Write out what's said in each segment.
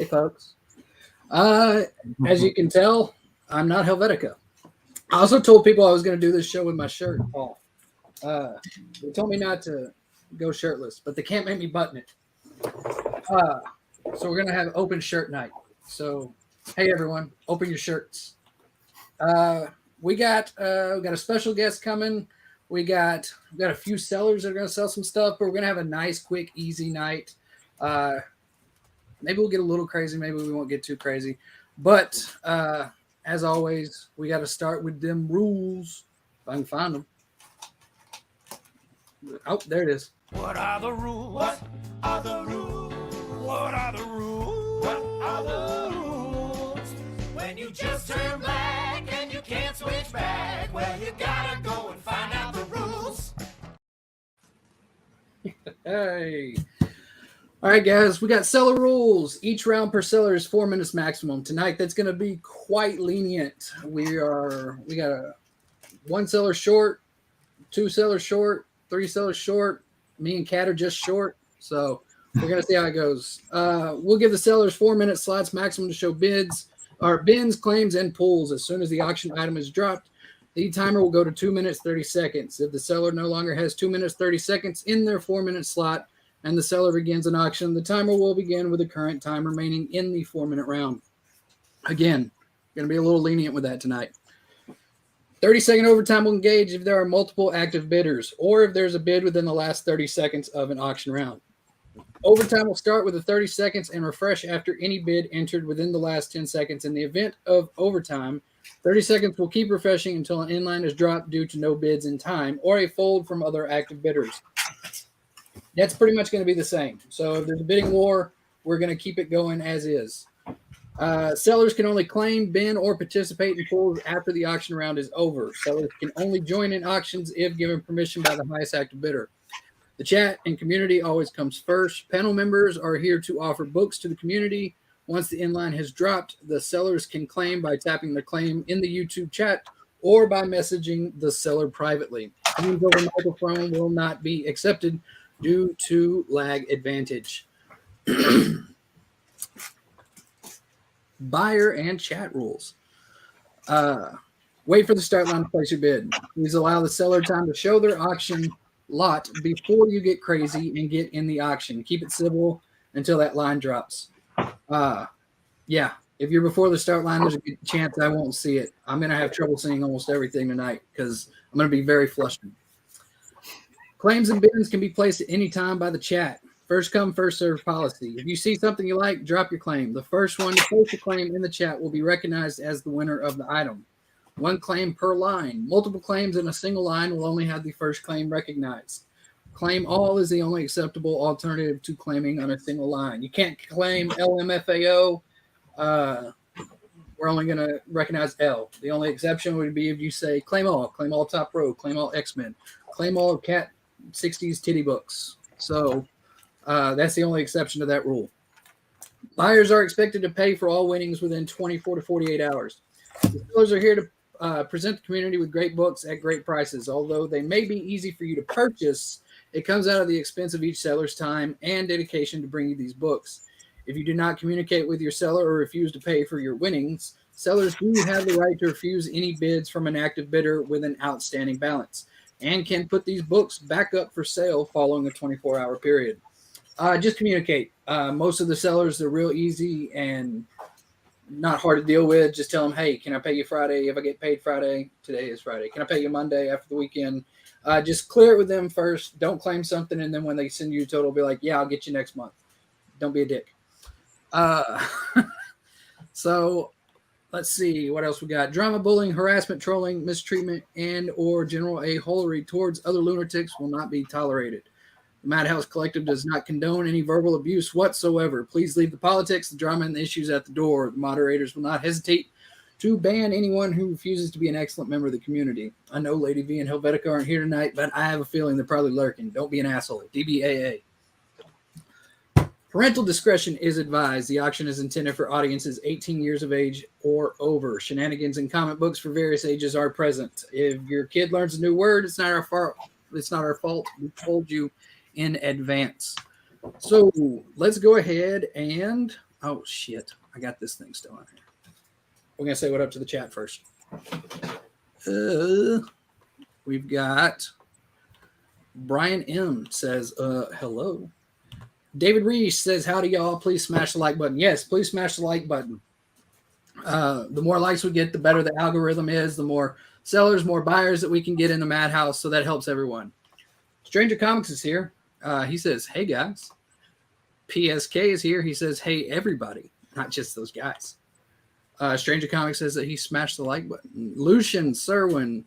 Hey, folks. As you can tell, I'm not Helvetica. I also told people I was going to do this show with my shirt off. They told me not to go shirtless, but they can't make me button it. So we're going to have open shirt night. So, hey, everyone, open your shirts. We got a special guest coming. We got a few sellers that are going to sell some stuff, but we're going to have a nice, quick, easy night. Maybe we'll get a little crazy. Maybe we won't get too crazy. But as always, we got to start with them rules. If I can find them. Oh, there it is. What are the rules? What are the rules? What are the rules? What are the rules? When you just turn black and you can't switch back, well, you gotta go and find out the rules. Hey. All right, guys, we got seller rules. Each round per seller is 4 minutes maximum. Tonight, that's going to be quite lenient. We got one seller short, two sellers short, three sellers short. Me and Kat are just short, so we're going to see how it goes. We'll give the sellers 4 minute slots maximum to show bids, claims, and pulls. As soon as the auction item is dropped, the timer will go to 2 minutes, 30 seconds. If the seller no longer has 2 minutes, 30 seconds in their 4 minute slot, and the seller begins an auction, the timer will begin with the current time remaining in the 4 minute round. Again, going to be a little lenient with that tonight. 30-second overtime will engage if there are multiple active bidders or if there's a bid within the last 30 seconds of an auction round. Overtime will start with the 30 seconds and refresh after any bid entered within the last 10 seconds. In the event of overtime, 30 seconds will keep refreshing until an inline is dropped due to no bids in time or a fold from other active bidders. That's pretty much going to be the same. So if there's a bidding war, we're going to keep it going as is. Sellers can only claim, bin, or participate in pulls after the auction round is over. Sellers can only join in auctions if given permission by the highest active bidder. The chat and community always comes first. Panel members are here to offer books to the community. Once the inline has dropped, the sellers can claim by tapping the claim in the YouTube chat or by messaging the seller privately. Claims over microphone will not be accepted due to lag advantage. Buyer and chat rules. Wait for the start line to place your bid. Please allow the seller time to show their auction lot before you get crazy and get in the auction. Keep it civil until that line drops. Yeah, if you're before the start line, there's a good chance I won't see it. I'm going to have trouble seeing almost everything tonight because I'm going to be very flustered. Claims and bids can be placed at any time by the chat. First come, first served policy. If you see something you like, drop your claim. The first one to post a claim in the chat will be recognized as the winner of the item. One claim per line. Multiple claims in a single line will only have the first claim recognized. Claim all is the only acceptable alternative to claiming on a single line. You can't claim LMFAO. We're only going to recognize L. The only exception would be if you say claim all top row, claim all X-Men, claim all Cat 60s titty books. So that's the only exception to that rule. Buyers are expected to pay for all winnings within 24 to 48 hours. The sellers are here to present the community with great books at great prices. Although they may be easy for you to purchase, it comes out of the expense of each seller's time and dedication to bring you these books. If you do not communicate with your seller or refuse to pay for your winnings, sellers do have the right to refuse any bids from an active bidder with an outstanding balance and can put these books back up for sale following a 24-hour period. Just communicate. Most of the sellers, they're real easy and not hard to deal with. Just tell them, hey, can I pay you Friday? If I get paid Friday, today is Friday. Can I pay you Monday after the weekend? Just clear it with them first. Don't claim something, and then when they send you a total, be like, yeah, I'll get you next month. Don't be a dick. So let's see what else we got. Drama, bullying, harassment, trolling, mistreatment, and or general a-holery towards other lunatics will not be tolerated. The MadHouse Collective does not condone any verbal abuse whatsoever. Please leave the politics, the drama, and the issues at the door. The moderators will not hesitate to ban anyone who refuses to be an excellent member of the community. I know Lady V and Helvetica aren't here tonight, but I have a feeling they're probably lurking. Don't be an asshole. DBAA. Parental discretion is advised. The auction is intended for audiences 18 years of age or over. Shenanigans and comic books for various ages are present. If your kid learns a new word, it's not our fault. It's not our fault. We told you in advance. So let's go ahead and Oh, shit. I got this thing still on here. We're going to say what up to the chat first. We've got Brian M. says, hello. David Reese says, howdy, y'all. Please smash the like button. Yes, please smash the like button. The more likes we get, the better the algorithm is. The more sellers, more buyers that we can get in the MadHouse. So that helps everyone. Stranger Comics is here. He says, hey, guys. PSK is here. He says, hey, everybody. Not just those guys. Stranger Comics says that he smashed the like button. Lucian Serwin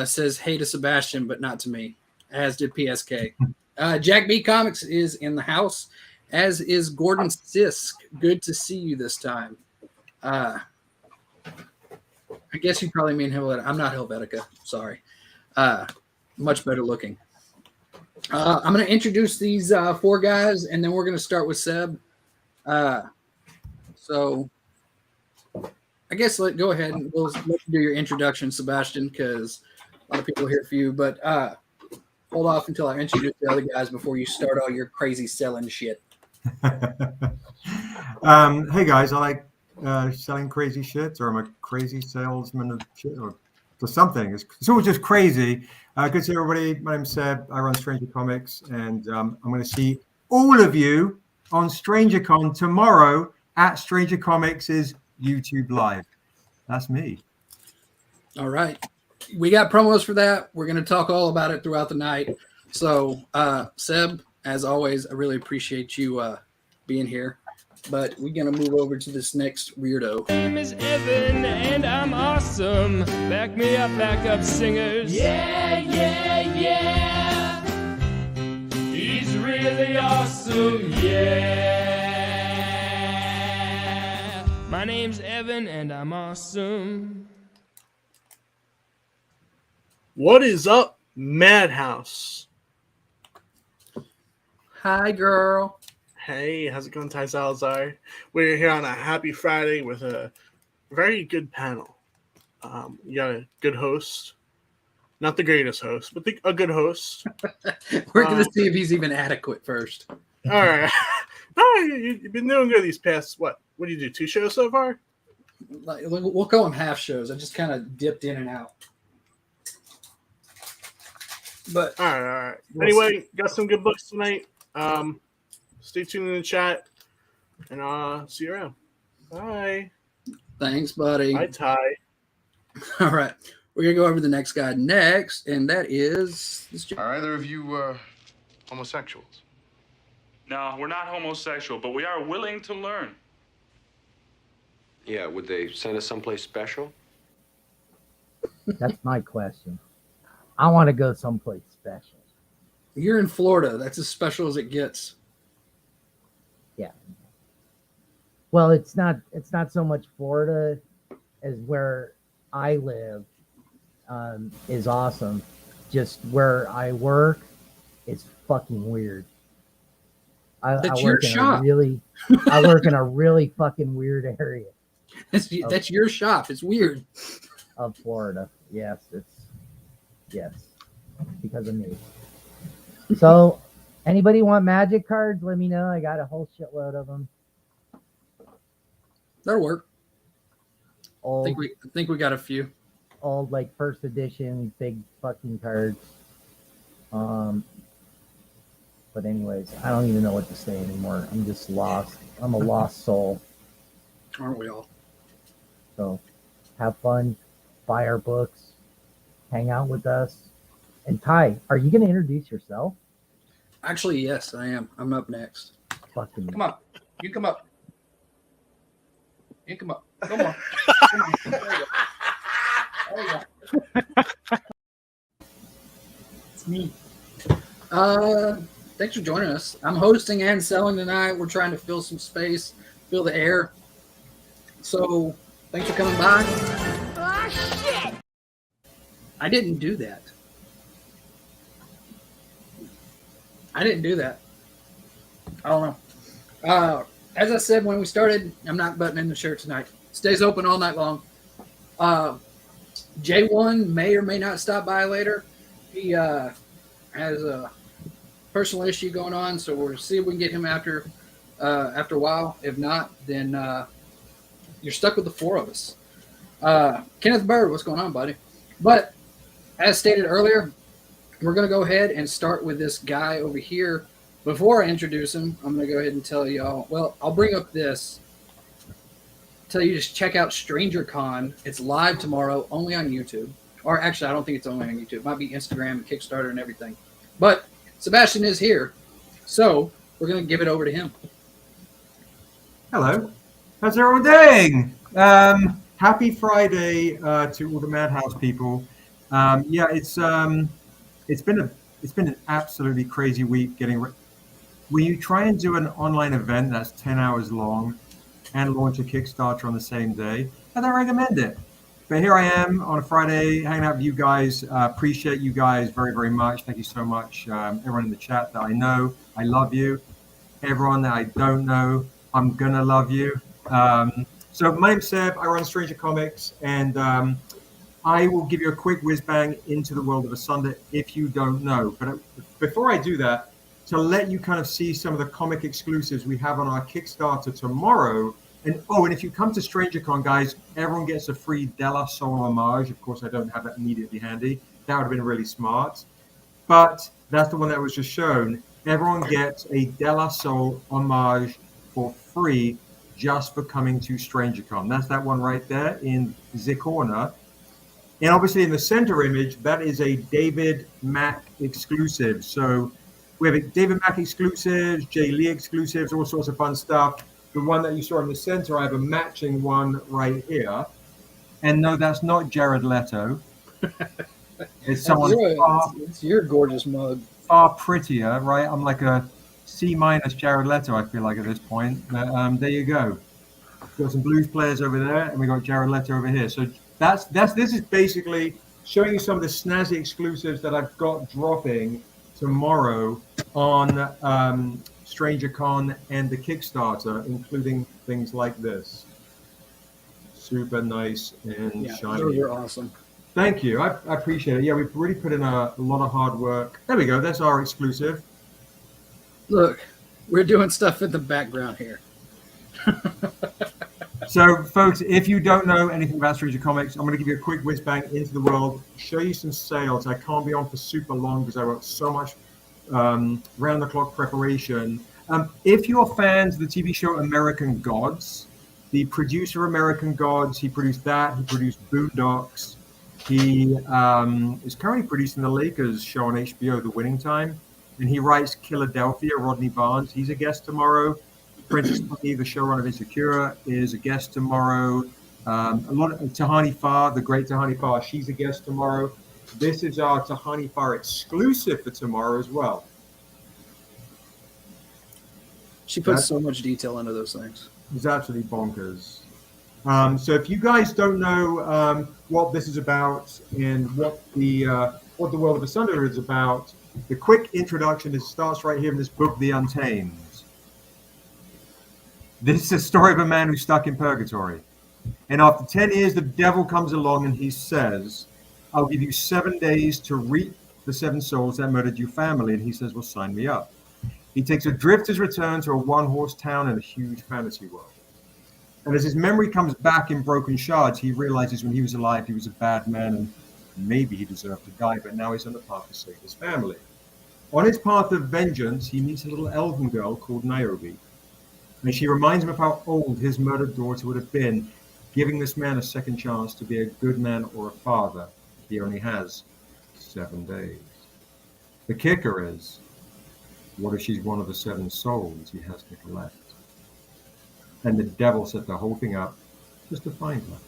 says, hey to Sebastian, but not to me, as did PSK. Jack B Comics is in the house, as is Gordon Sisk. Good to see you this time. I guess you probably mean Helvetica. I'm not Helvetica. Sorry. Much better looking. I'm going to introduce these 4 guys, and then we're going to start with Seb. So I guess go ahead and we'll let you do your introduction, Sebastian, because a lot of people are here for you. But hold off until I introduce the other guys before you start all your crazy selling shit. Hey guys, I like selling crazy shit, or I'm a crazy salesman of shit, or something. It's all just crazy. Good to see everybody. My name's Seb. I run Stranger Comics, and I'm going to see all of you on StrangerCon tomorrow at Stranger Comics' YouTube Live. That's me. All right. We got promos for that. We're going to talk all about it throughout the night. So, Seb, as always, I really appreciate you being here. But we're going to move over to this next weirdo. My name is Evan, and I'm awesome. Back me up, backup singers. Yeah, yeah, yeah. He's really awesome, yeah. My name's Evan, and I'm awesome. What is up, MadHouse? Hi, girl. Hey, how's it going, Ty Salazar? We're here on a happy Friday with a very good panel. You got a good host. Not the greatest host, but a good host. We're going to see if he's even adequate first. All right. No, you've been doing good these past, what do you do, 2 shows so far? We'll call them half shows. I just kind of dipped in and out. But all right. Anyway, got some good books tonight. Stay tuned in the chat, and see you around. Bye. Thanks, buddy. Bye, Ty. All right. We're going to go over to the next guy next, and that is... Are either of you homosexuals? No, we're not homosexual, but we are willing to learn. Yeah, would they send us someplace special? That's my question. I want to go someplace special. You're in Florida. That's as special as it gets. Yeah. Well, it's not so much Florida as where I live is awesome. Just where I work is fucking weird. I work in a really fucking weird area. That's your shop. It's weird. Of Florida. Yes, because of me. So, anybody want magic cards? Let me know. I got a whole shitload of them. That'll work. Old, I think we got a few. Old, like, first edition, big fucking cards. But anyways, I don't even know what to say anymore. I'm just lost. I'm a lost soul. Aren't we all? So, have fun. Buy our books. Hang out with us. And Ty, are you going to introduce yourself? Actually, yes, I am. I'm up next. Fucking come up. You come up. You come up. Come on. Come on. There you go. It's me. Thanks for joining us. I'm hosting and selling tonight. We're trying to fill some space, fill the air. So, thanks for coming by. Oh, shit! I didn't do that. I don't know. As I said when we started, I'm not buttoning the shirt tonight. Stays open all night long. J1 may or may not stop by later. He has a personal issue going on, so we'll see if we can get him after after a while. If not, then you're stuck with the four of us. Kenneth Bird, what's going on, buddy? But as stated earlier, we're going to go ahead and start with this guy over here. Before I introduce him, I'm going to go ahead and tell y'all, well, I'll bring up this. Tell you just check out Stranger Con. It's live tomorrow, only on YouTube. Or actually, I don't think it's only on YouTube. It might be Instagram and Kickstarter and everything. But Sebastian is here. So we're going to give it over to him. Hello. How's everyone doing? Happy Friday to all the MadHouse people. Yeah, it's been an absolutely crazy week getting when you try and do an online event that's 10 hours long and launch a Kickstarter on the same day, I don't recommend it. But here I am on a Friday hanging out with you guys. Appreciate you guys very, very much. Thank you so much. Everyone in the chat that I know, I love you. Everyone that I don't know, I'm gonna love you. So my name's Seb, I run Stranger Comics, and I will give you a quick whiz bang into the world of Asunder if you don't know. But before I do that, to let you kind of see some of the comic exclusives we have on our Kickstarter tomorrow. And if you come to StrangerCon, guys, everyone gets a free De La Soul homage. Of course, I don't have that immediately handy. That would have been really smart. But that's the one that was just shown. Everyone gets a De La Soul homage for free just for coming to StrangerCon. That's that one right there in the corner. And obviously in the center image, that is a David Mack exclusive. So we have a David Mack exclusives, Jay Lee exclusives, all sorts of fun stuff. The one that you saw in the center, I have a matching one right here. And no, that's not Jared Leto. It's someone it's your gorgeous mug. Far prettier, right? I'm like a C- Jared Leto, I feel like at this point. But there you go. We've got some Blues players over there, and we got Jared Leto over here. So this is basically showing you some of the snazzy exclusives that I've got dropping tomorrow on StrangerCon and the Kickstarter, including things like this. Super nice and shiny. Those are awesome. Thank you. I appreciate it. Yeah, we've really put in a lot of hard work. There we go. That's our exclusive. Look, we're doing stuff in the background here. So, folks, if you don't know anything about Stranger Comics, I'm going to give you a quick whiz bang into the world, show you some sales. I can't be on for super long because I wrote so much round-the-clock preparation. If you're fans of the TV show American Gods, the producer American Gods, he produced that. He produced Boondocks. He is currently producing the Lakers show on HBO, The Winning Time, and he writes Philadelphia. Rodney Barnes, he's a guest tomorrow. Princess Honey, the showrunner of Insecure, is a guest tomorrow. A lot of Tahani Farr, the great Tahani Farr, she's a guest tomorrow. This is our Tahani Farr exclusive for tomorrow as well. She puts so much detail into those things. It's absolutely bonkers. So if you guys don't know what this is about and what the world of Asunder is about, the quick introduction starts right here in this book, The Untamed. This is a story of a man who's stuck in purgatory. And after 10 years, the devil comes along and he says, I'll give you 7 days to reap the 7 souls that murdered your family. And he says, well, sign me up. He takes a drifter's return to a one-horse town in a huge fantasy world. And as his memory comes back in broken shards, he realizes when he was alive, he was a bad man and maybe he deserved to die, but now he's on the path to save his family. On his path of vengeance, he meets a little elven girl called Niobe. And she reminds him of how old his murdered daughter would have been, giving this man a second chance to be a good man or a father. He only has 7 days. The kicker is, what if she's one of the 7 souls he has to collect? And the devil set the whole thing up just to find her.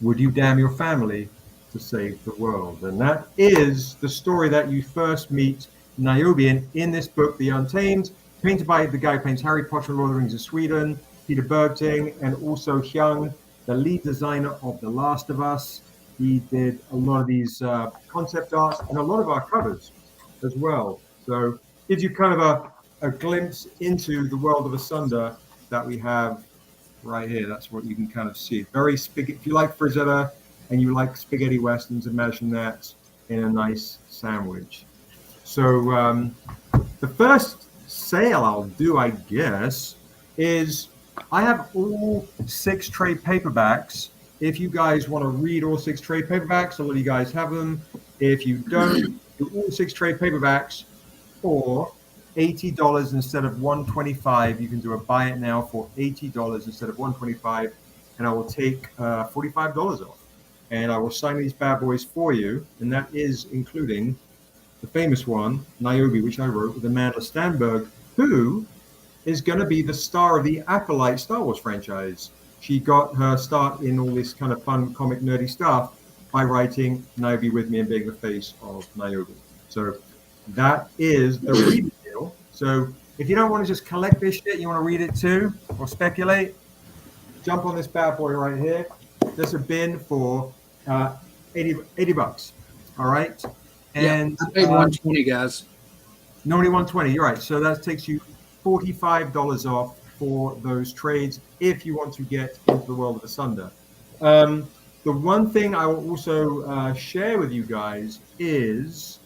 Would you damn your family to save the world? And that is the story that you first meet Niobe in this book, The Untamed, painted by the guy who paints Harry Potter and Lord of the Rings of Sweden, Peter Bergting, and also Hyung, the lead designer of The Last of Us. He did a lot of these concept arts and a lot of our covers as well. So gives you kind of a glimpse into the world of Asunder that we have right here. That's what you can kind of see. Very spaghetti. If you like Frazetta and you like spaghetti westerns, imagine that in a nice sandwich. So the first sale I'll do, I guess, is I have all 6 trade paperbacks. If you guys want to read all 6 trade paperbacks, I'll let you guys have them. If you don't, do all 6 trade paperbacks for $80 instead of $125. You can do a buy it now for $80 instead of $125, and I will take $45 off. And I will sign these bad boys for you, and that is including the famous one, Niobe, which I wrote with Amanda Stenberg, who is going to be the star of the Acolyte Star Wars franchise. She got her start in all this kind of fun, comic, nerdy stuff by writing Niobe with me and being the face of Niobe. So that is the reading deal. So if you don't want to just collect this shit, you want to read it too, or speculate, jump on this bad boy right here. There's a bin for 80 bucks. All right. And I paid $120, guys. Normally $120. You're right. So that takes you $45 off for those trades if you want to get into the world of the Sunder. The one thing I will also share with you guys is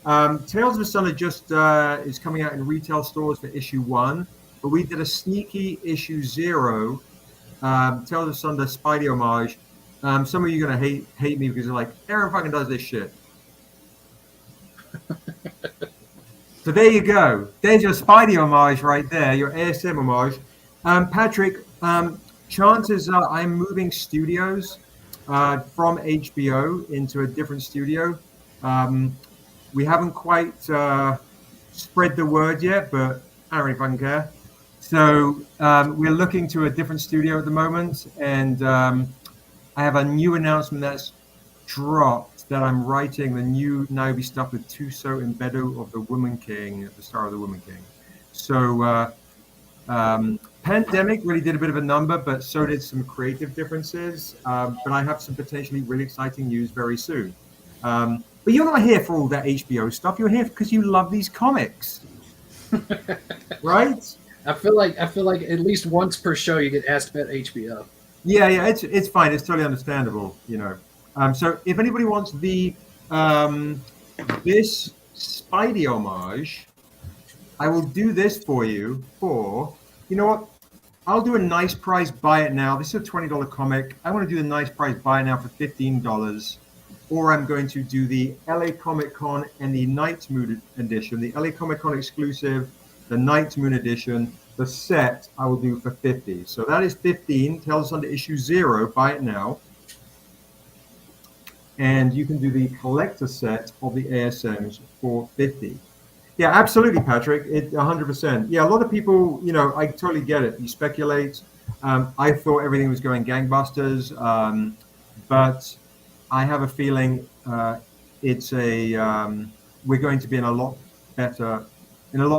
Tales of the Sunder just is coming out in retail stores for issue 1, but we did a sneaky issue 0, Tales of the Sunder Spidey homage. Some of you are going to hate me because you're like, Aaron fucking does this shit. So there you go. There's your Spidey homage right there, your ASM homage. Patrick, chances are I'm moving studios from HBO into a different studio. We haven't quite spread the word yet, but I don't really fucking care. So we're looking to a different studio at the moment, and I have a new announcement that's dropped that I'm writing the new Niobe stuff with Tuso Embedo of the Woman King, the star of the Woman King. So Pandemic really did a bit of a number, but so did some creative differences. But I have some potentially really exciting news very soon. But you're not here for all that HBO stuff. You're here because you love these comics, right? I feel like at least once per show you get asked about HBO. Yeah, it's fine. It's totally understandable, you know. So if anybody wants the this Spidey homage, I will do this for you for, you know what? I'll do a nice price buy it now. This is a $20 comic. I want to do the nice price buy it now for $15. Or I'm going to do the LA Comic Con and the Night's Moon edition, the LA Comic Con exclusive, the Night's Moon edition. The set I will do for $50. So that is 15. Tales of the Sunder issue 0. Buy it now. And you can do the collector set of the ASMs for $50. Yeah, absolutely, Patrick. 100%. Yeah, a lot of people, you know, I totally get it. You speculate. I thought everything was going gangbusters, but I have a feeling it's we're going to be in a lot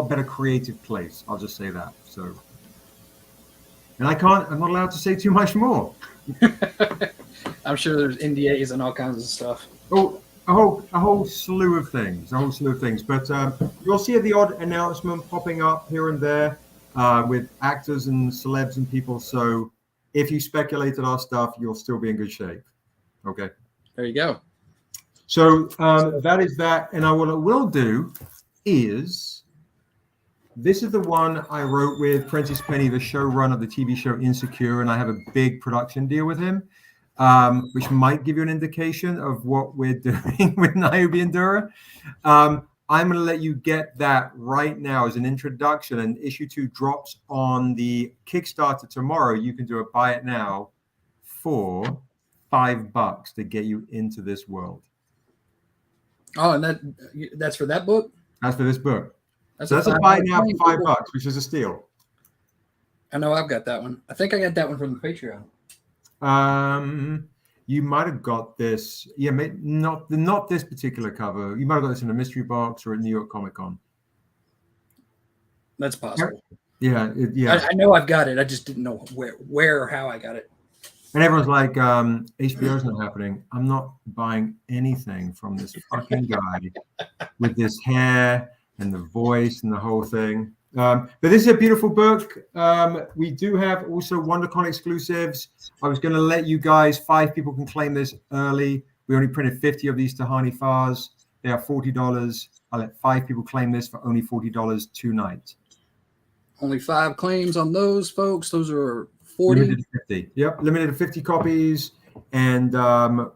better creative place. I'll just say that. So, and I'm not allowed to say too much more. I'm sure there's NDAs and all kinds of stuff. Oh, a whole slew of things. But you'll see the odd announcement popping up here and there with actors and celebs and people. So if you speculated our stuff, you'll still be in good shape. Okay. There you go. So that is that. And what I will do is, this is the one I wrote with Prentice Penny, the showrunner of the TV show Insecure, and I have a big production deal with him, which might give you an indication of what we're doing with Niobe and Dura. I'm going to let you get that right now as an introduction, and issue 2 drops on the Kickstarter tomorrow. You can do a buy it now for $5 to get you into this world. Oh, and that's for that book? That's for this book. So that's a buy now for $5, which is a steal. I know I've got that one. I think I got that one from the Patreon. You might have got this. Yeah, not this particular cover. You might have got this in a mystery box or at New York Comic Con. That's possible. Yeah, I know I've got it. I just didn't know where or how I got it. And everyone's like, HBO's not happening. I'm not buying anything from this fucking guy with this hair and the voice and the whole thing. But this is a beautiful book. We do have also WonderCon exclusives. I was going to let you guys, 5 people can claim this early. We only printed 50 of these Tahani Fars. They are $40. I'll let 5 people claim this for only $40 tonight. Only 5 claims on those, folks. Those are 40. Limited to 50. Yep, limited to 50 copies. And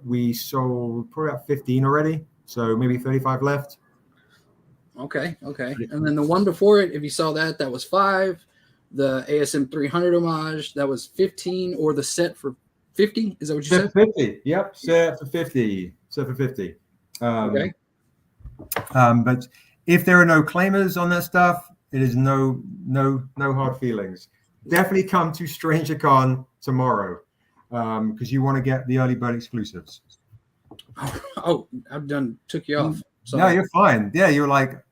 we sold probably about 15 already. So maybe 35 left. Okay. And then the one before it, if you saw that, that was 5. The ASM 300 homage, that was 15, or the set for 50. Is that what you said? 50. Yep, set for 50. Set for 50. Okay. But if there are no claimers on that stuff, it is no hard feelings. Definitely come to StrangerCon tomorrow because you want to get the early bird exclusives. Oh, I've took you off. So. No, you're fine. Yeah, you're like,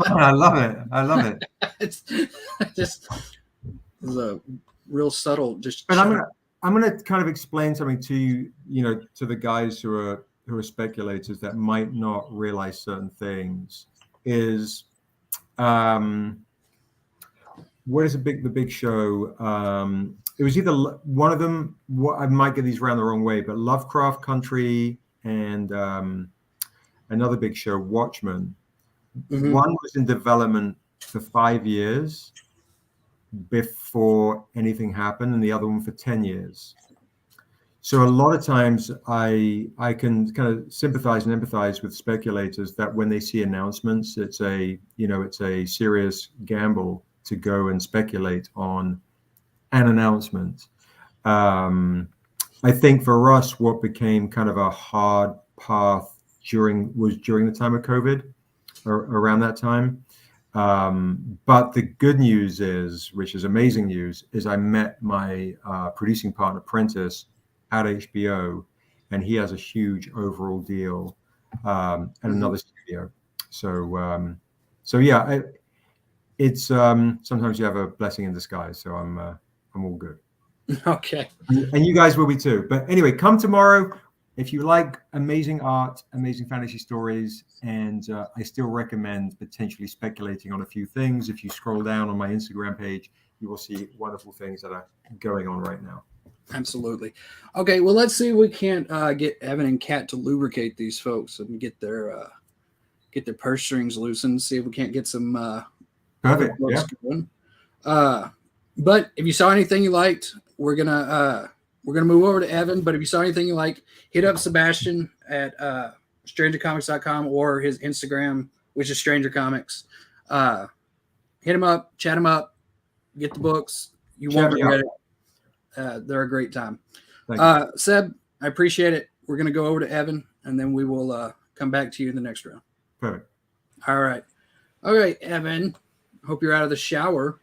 I love it. I love it. It's a real subtle. But I'm gonna kind of explain something to you, to the guys who are speculators that might not realize certain things. Is what is the big show? It was either one of them. I might get these around the wrong way, but Lovecraft Country and another big show, Watchmen. Mm-hmm. One was in development for 5 years before anything happened, and the other one for 10 years. So a lot of times I can kind of sympathize and empathize with speculators that when they see announcements, it's a serious gamble to go and speculate on an announcement. I think for us, what became kind of a hard path during the time of COVID, or around that time. But the good news is, which is amazing news, is I met my producing partner, Prentice, at HBO, and he has a huge overall deal at another studio. So yeah, it's sometimes you have a blessing in disguise. So I'm all good. Okay. And you guys will be too. But anyway, come tomorrow. If you like amazing art, amazing fantasy stories, and I still recommend potentially speculating on a few things. If you scroll down on my Instagram page, you will see wonderful things that are going on right now. Absolutely. Okay, well, let's see if we can't get Evan and Kat to lubricate these folks and get their purse strings loosened. See if we can't get some perfect. Yeah. Going. But if you saw anything you liked, we're gonna move over to Evan. But if you saw anything you like, hit up Sebastian at strangercomics.com or his Instagram, which is Stranger Comics. Hit him up, chat him up, get the books. You won't regret it. They're a great time. Seb, I appreciate it. We're going to go over to Evan, and then we will come back to you in the next round. Perfect. All right. Okay, Evan. Hope you're out of the shower.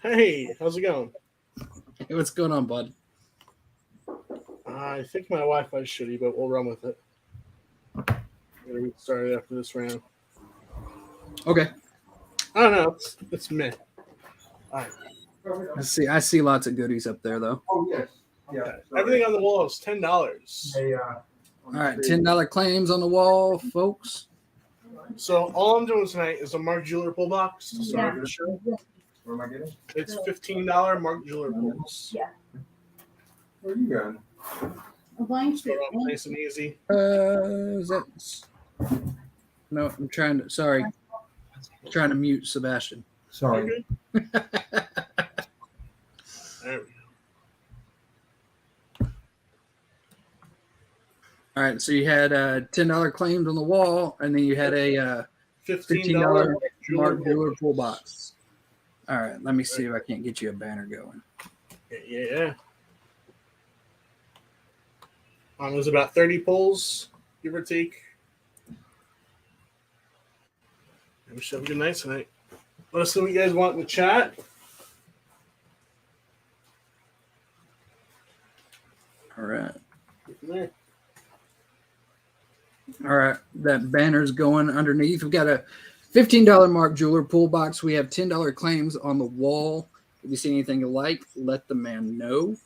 Hey, how's it going? Hey, what's going on, bud? I think my Wi-Fi is shitty, but we'll run with it. I'm going to restart it after this round. Okay. I don't know. It's meh. All right. I see lots of goodies up there, though. Oh, yes. Yeah. Everything on the wall is $10. Hey, all right, $10 claims on the wall, folks. So all I'm doing tonight is a Mark Jeweler pull box to start the show. What am I getting? It's $15 Mark Jeweler pulls. Yeah. Where are you going? Start off nice and easy. Is that? No, I'm trying to. Sorry, trying to mute Sebastian. Sorry. Okay. There we go. All right, so you had $10 claimed on the wall, and then you had a $15 Mark Jeweler pull box. All right, let me see if I can't get you a banner going. Yeah. It was about 30 pulls, give or take. We should have a good night tonight. Let us know what you guys want in the chat. All right. All right, that banner's going underneath. We've got a $15 Mark Jeweler pull box. We have $10 claims on the wall. If you see anything you like, let the man know.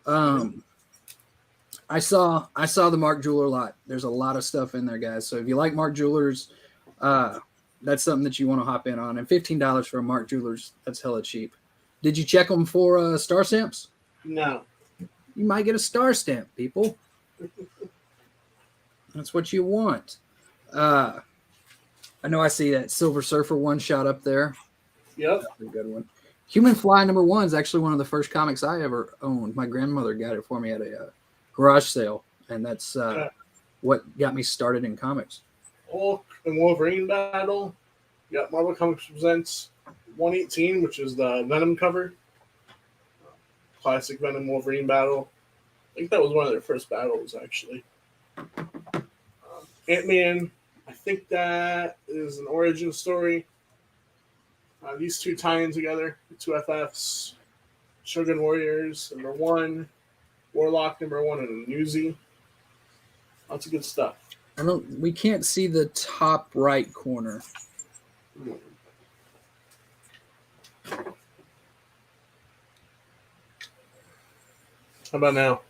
I saw the Mark Jeweler lot. There's a lot of stuff in there, guys. So if you like Mark Jewelers, that's something that you want to hop in on. And $15 for a Mark Jewelers, that's hella cheap. Did you check them for star stamps? No. You might get a star stamp, people. That's what you want. I know I see that Silver Surfer one shot up there. Yep. That's a good one. Human Fly #1 is actually one of the first comics I ever owned. My grandmother got it for me at a garage sale, and that's what got me started in comics. Hulk and Wolverine battle. You got Marvel Comics Presents 118, which is the Venom cover. Classic Venom Wolverine battle. I think that was one of their first battles, actually. Ant-Man, I think that is an origin story. These two tie in together, the two FFs. Shogun Warriors #1, Warlock #1, and a Newsy. Lots of good stuff. We can't see the top right corner. How about now?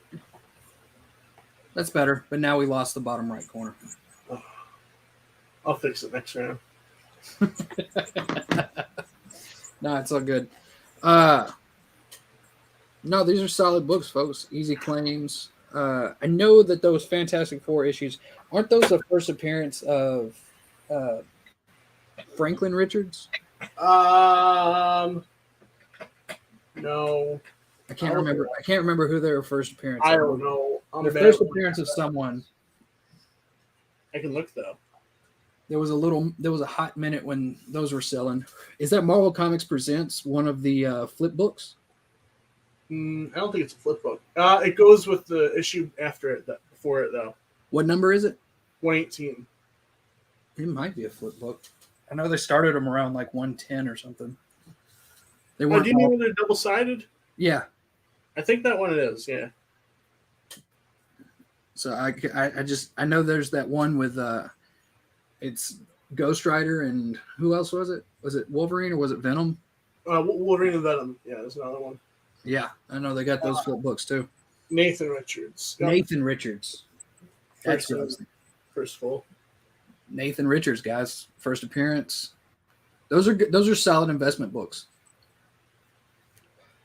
That's better, but now we lost the bottom right corner. I'll fix it next round. No, it's all good. No, these are solid books, folks. Easy claims. I know that those Fantastic Four issues, aren't those the first appearance of Franklin Richards? No. I can't remember who their first appearance. I don't know. Their first appearance of someone. I can look though. There was a hot minute when those were selling. Is that Marvel Comics Presents one of the flip books? I don't think it's a flip book. It goes with the issue after it, before it though. What number is it? 118. It might be a flip book. I know they started them around like 110 or something. They Do weren't. you know they're double sided? Yeah. I think that one it is. Yeah. So I know there's that one with it's Ghost Rider and who else was it? Was it Wolverine or was it Venom? Wolverine and Venom. Yeah, there's another one. Yeah, I know they got those flip books too. Nathan Richards. Yep. Nathan Richards. That's first full. Nathan Richards, guys, first appearance. Those are solid investment books.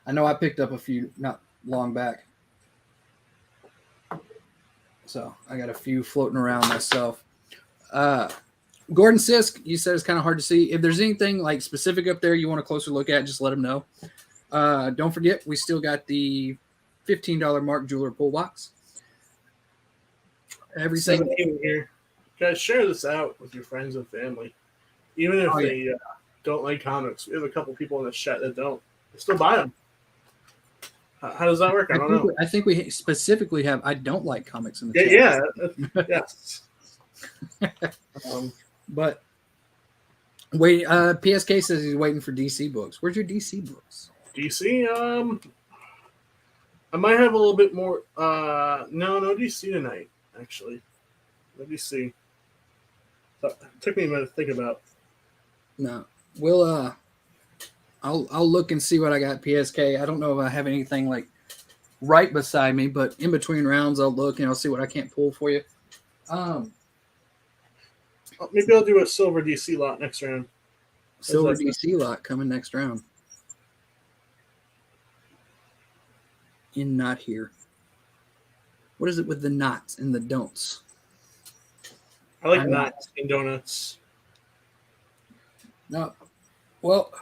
I know I picked up a few not long back. So I got a few floating around myself. Gordon Sisk, you said it's kind of hard to see. If there's anything like specific up there you want a closer look at, just let them know. Don't forget, we still got the $15 Mark Jeweler pull box. Everything 17 here. Guys, share this out with your friends and family. Even if they don't like comics. We have a couple people in the chat that don't. They still buy them. How does that work? I don't know. I think we specifically have I don't like comics in the chat. Yes. But wait, PSK says he's waiting for DC books. Where's your DC books? DC, I might have a little bit more. No DC tonight, actually. No DC. It took me a minute to think about. No, we'll I'll look and see what I got. PSK. I don't know if I have anything like right beside me, but in between rounds, I'll look and I'll see what I can't pull for you. Maybe I'll do a silver DC lot next round. Silver DC lot coming next round. In not here. What is it with the knots and the don'ts? I like knots and donuts. No. Well,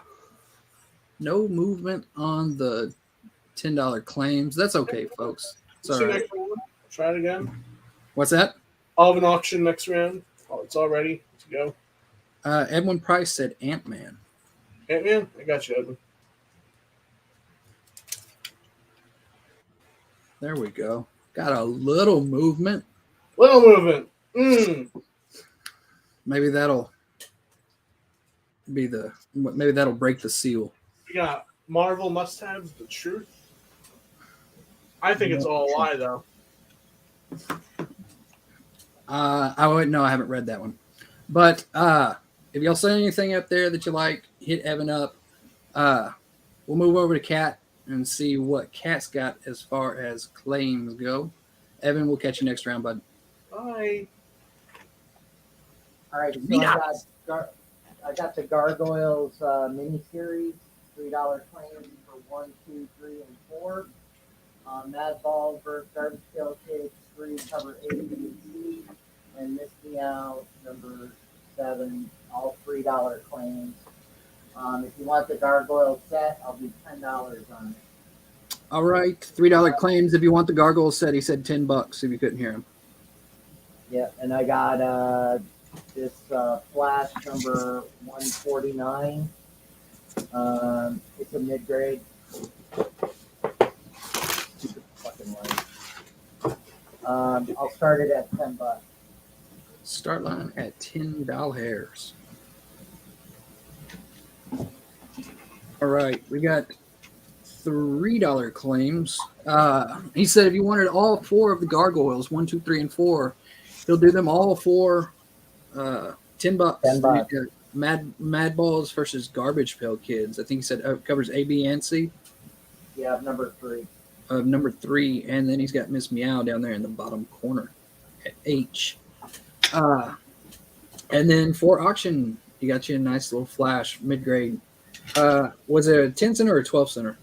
no movement on the $10 claims. That's okay, folks. It's all right. Try it again. What's that? I'll have an auction next round. Oh, it's all ready to go. Edwin Price said Ant-Man. Ant-Man? I got you, Edwin. There we go. Got a little movement. Little movement. Maybe that'll be maybe that'll break the seal. We got Marvel must-haves, The Truth. I think it's all a lie, though. I wouldn't know. I haven't read that one. But if y'all see anything up there that you like, hit Evan up. We'll move over to Kat and see what Kat's got as far as claims go. Evan, we'll catch you next round, bud. Bye. All right, so I got the Gargoyles miniseries, $3 claims for 1, 2, 3, and 4. Madball versus Garbage Pail Kids 3, cover A, B, C, and Miss Me Out number 7, all $3 claims. If you want the gargoyle set, I'll do $10 on it. All right, $3 claims if you want the gargoyle set. He said $10 if you couldn't hear him. Yeah, and I got this flash number 149. It's a mid-grade. Stupid fucking light. I'll start it at $10. Start line at $10. All right, we got $3 claims. He said if you wanted all 4 of the gargoyles, 1, 2, 3, and 4, he'll do them all for $10. $10. Mad Balls versus Garbage Pail Kids. I think he said it covers A, B, and C. Yeah, number 3. Number 3, and then he's got Miss Meow down there in the bottom corner at H. And then for auction, he got you a nice little flash mid-grade. Was it a 10 center or a 12 center?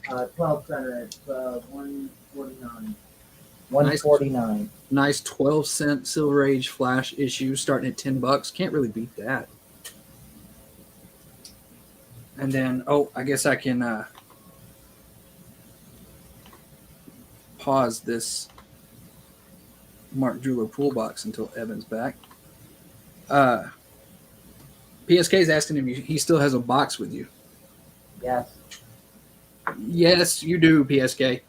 12 center. It's 149. 149. Nice 12-cent Silver Age flash issue starting at $10. Can't really beat that. And then, I guess I can pause this Mark Jeweler pool box until Evan's back. PSK is asking if he still has a box with you. Yes. Yes, you do, PSK.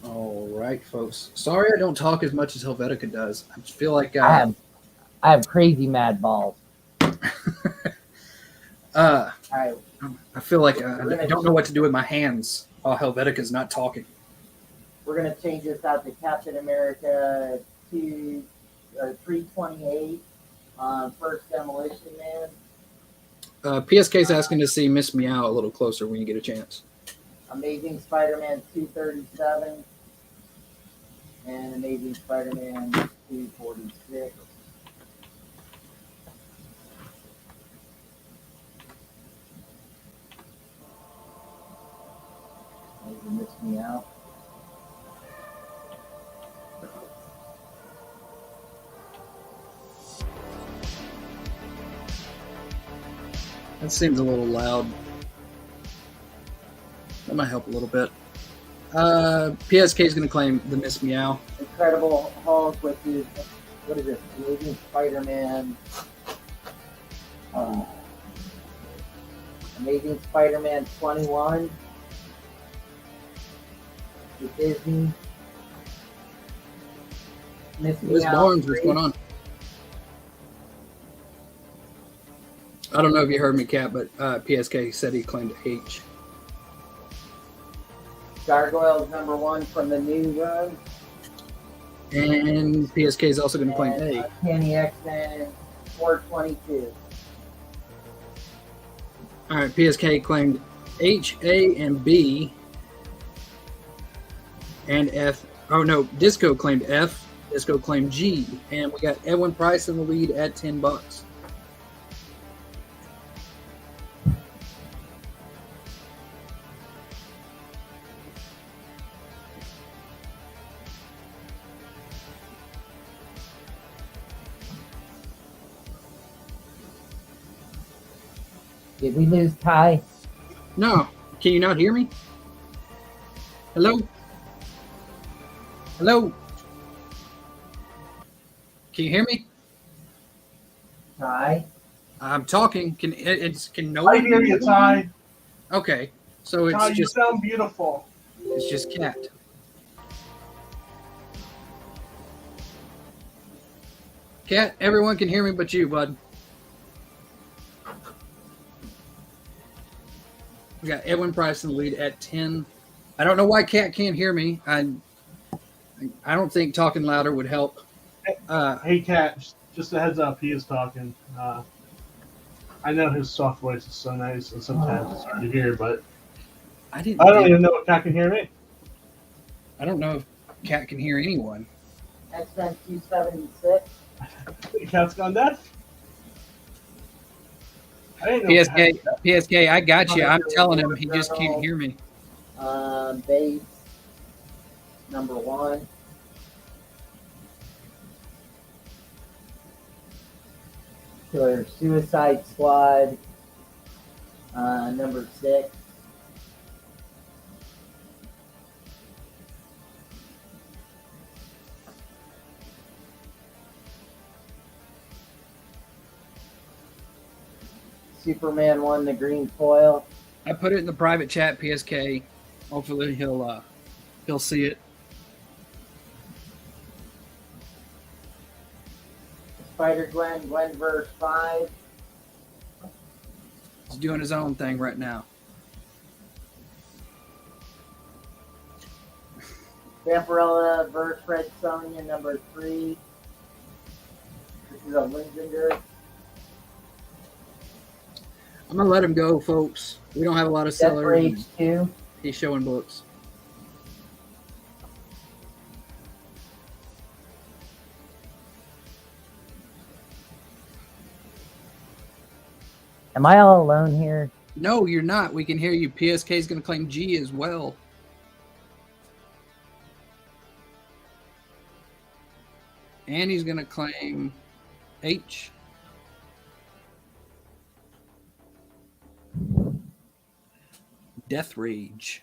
All right, folks. Sorry I don't talk as much as Helvetica does. I feel like I have crazy mad balls. All right. I feel like I don't know what to do with my hands while Helvetica's not talking. We're going to change this out to Captain America 328, First Demolition Man. PSK's asking to see Miss Meow a little closer when you get a chance. Amazing Spider-Man 237, and Amazing Spider-Man 246. Maybe Miss Meow. That seems a little loud. That might help a little bit. PSK is going to claim the Miss Meow. Incredible Hulk, which is, what is it? Amazing Spider-Man. Amazing Spider-Man 21. The Disney. Miss Miss Meow Barnes, what's 3. going on? I don't know if you heard me, Kat, but PSK said he claimed H. Gargoyles number 1 from the new run. And PSK is also going to claim A. Kenny X-Men 422. All right, PSK claimed H, A, and B. And F. Oh, no, Disco claimed F. Disco claimed G. And we got Edwin Price in the lead at $10. Did we lose Ty? No. Can you not hear me? Hello? Hello? Can you hear me? Ty? I'm talking. Can no I one hear you, Ty. Okay. So it's Ty, you just sound beautiful. it's just Cat. Cat, everyone can hear me but you, bud. We got Edwin Price in the lead at 10. I don't know why Cat can't hear me. I don't think talking louder would help. Hey, Kat, just a heads up, he is talking. I know his soft voice is so nice, and sometimes it's hard to hear, but I don't even know if Kat can hear me. I don't know if Cat can hear anyone. X-Men 276. Kat's gone deaf? I didn't know PSK, I got you. I'm telling him he just can't hear me. Base number 1. Killer Suicide Squad number 6. Superman 1, the green foil. I put it in the private chat, PSK. Hopefully he'll see it. Spider-Gwen, Gwenverse 5. He's doing his own thing right now. Vampirella vs. Red Sonja number 3. This is a Linzinger. I'm gonna let him go, folks. We don't have a lot of Death sellers. Rage 2. He's showing books. Am I all alone here? No, you're not. We can hear you. PSK is going to claim G as well. And he's going to claim H. Death Rage.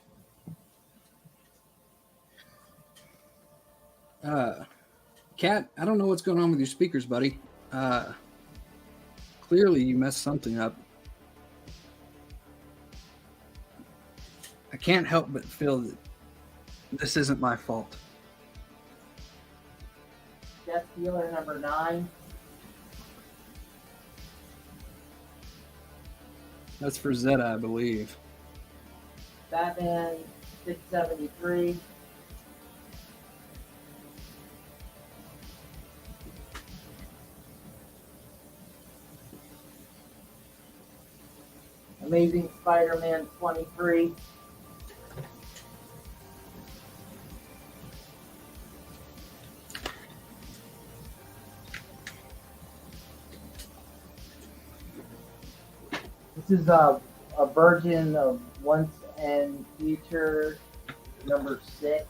Cat, I don't know what's going on with your speakers, buddy. Clearly you messed something up. I can't help but feel that this isn't my fault. Death Dealer number 9. That's for Zeta, I believe. Batman 673. Amazing Spider-Man 23. This is a version of Once and Future number 6.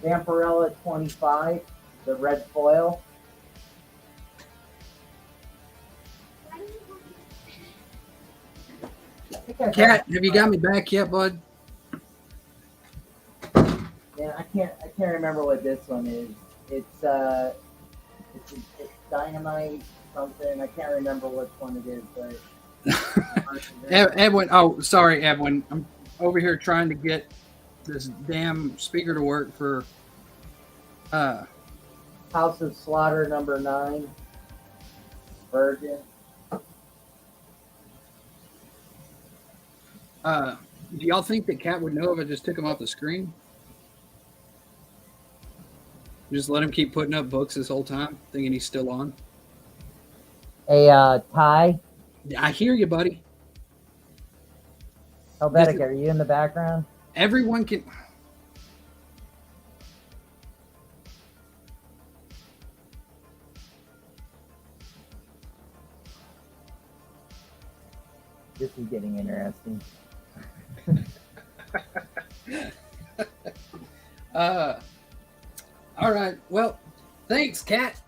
Vampirella 25, the red foil. Cat, have you got me back yet, bud? Yeah, I can't remember what this one is. It's Dynamite something. I can't remember which one it is, but Edwin, oh, sorry, Edwin. I'm over here trying to get this damn speaker to work for House of Slaughter number 9. Virgin. Do y'all think that Cat would know if I just took him off the screen? Just let him keep putting up books this whole time, thinking he's still on. Ty. I hear you, buddy. Helvetica, are you in the background? Everyone can. This is getting interesting. All right. Well, thanks, Cat.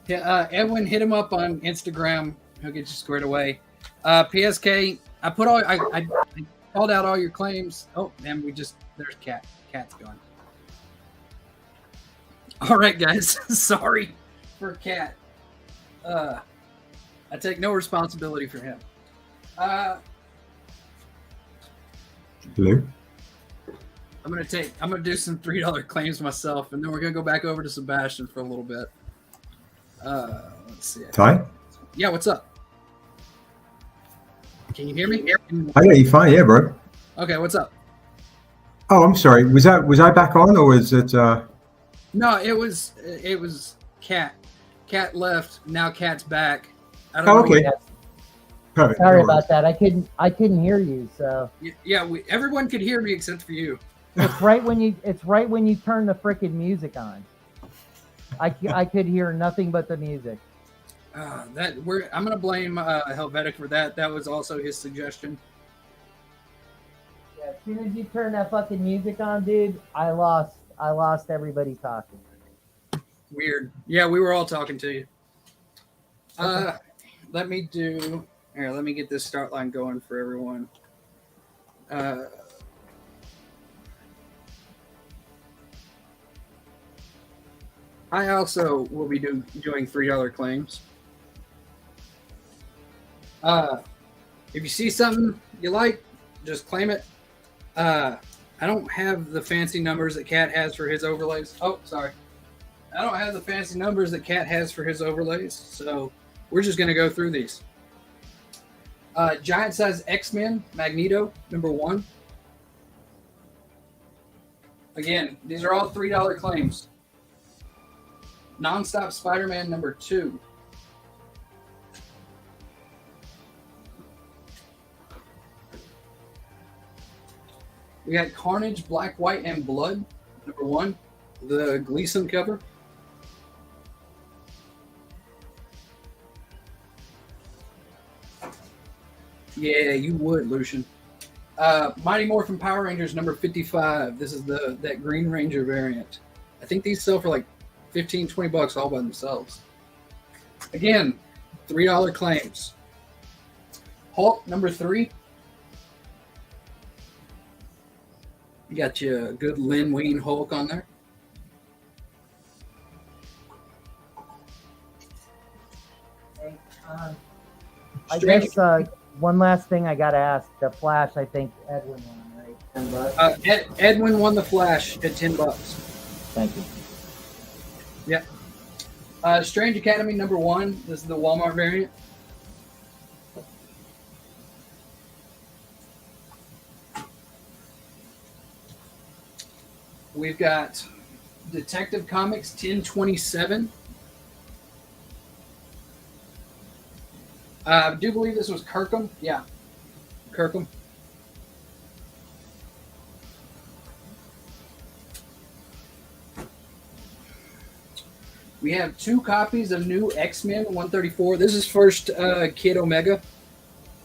Yeah, Edwin, hit him up on Instagram. He'll get you squared away. PSK, I called out all your claims. Oh, man, there's Cat. Cat's gone. All right, guys. Sorry for Cat. I take no responsibility for him. Hello. I'm gonna do some $3 claims myself, and then we're gonna go back over to Sebastian for a little bit. Let's see. Ty? Yeah, what's up? Can you hear me? I hear you fine, yeah, bro. Okay, what's up? Oh, I'm sorry. Was I back on, or was it? No, it was Cat. Cat left. Now Cat's back. I don't Oh, know. okay. Perfect. Sorry No worries. about that. I couldn't hear you. So Yeah, everyone could hear me except for you. it's right when you turn the freaking music on. I could hear nothing but the music. I'm gonna blame Helvetic for that. That was also his suggestion. Yeah, as soon as you turn that fucking music on, dude, I lost everybody talking. Weird. Yeah, we were all talking to you. Let me get this start line going for everyone. I also will be doing $3 claims. If you see something you like, just claim it. I don't have the fancy numbers that Cat has for his overlays. Oh, sorry. I don't have the fancy numbers that Cat has for his overlays, so we're just going to go through these. Giant size X-Men, Magneto, number 1. Again, these are all $3 claims. Nonstop Spider-Man, number 2. We got Carnage, Black, White, and Blood, number 1. The Gleason cover. Yeah, you would, Lucian. Mighty Morphin Power Rangers number 55. This is that Green Ranger variant. I think these sell for like $15-20 all by themselves. Again, $3 claims. Hulk number 3. You got your good Lin Wein Hulk on there. I guess one last thing I gotta ask. The Flash, I think Edwin won, right? $10. Edwin won the Flash at $10. Thank you. Yeah. Strange Academy number 1. This is the Walmart variant. We've got Detective Comics 1027. I do believe this was Kirkham. Yeah, Kirkham. We have 2 copies of new X-Men 134. This is first Kid Omega.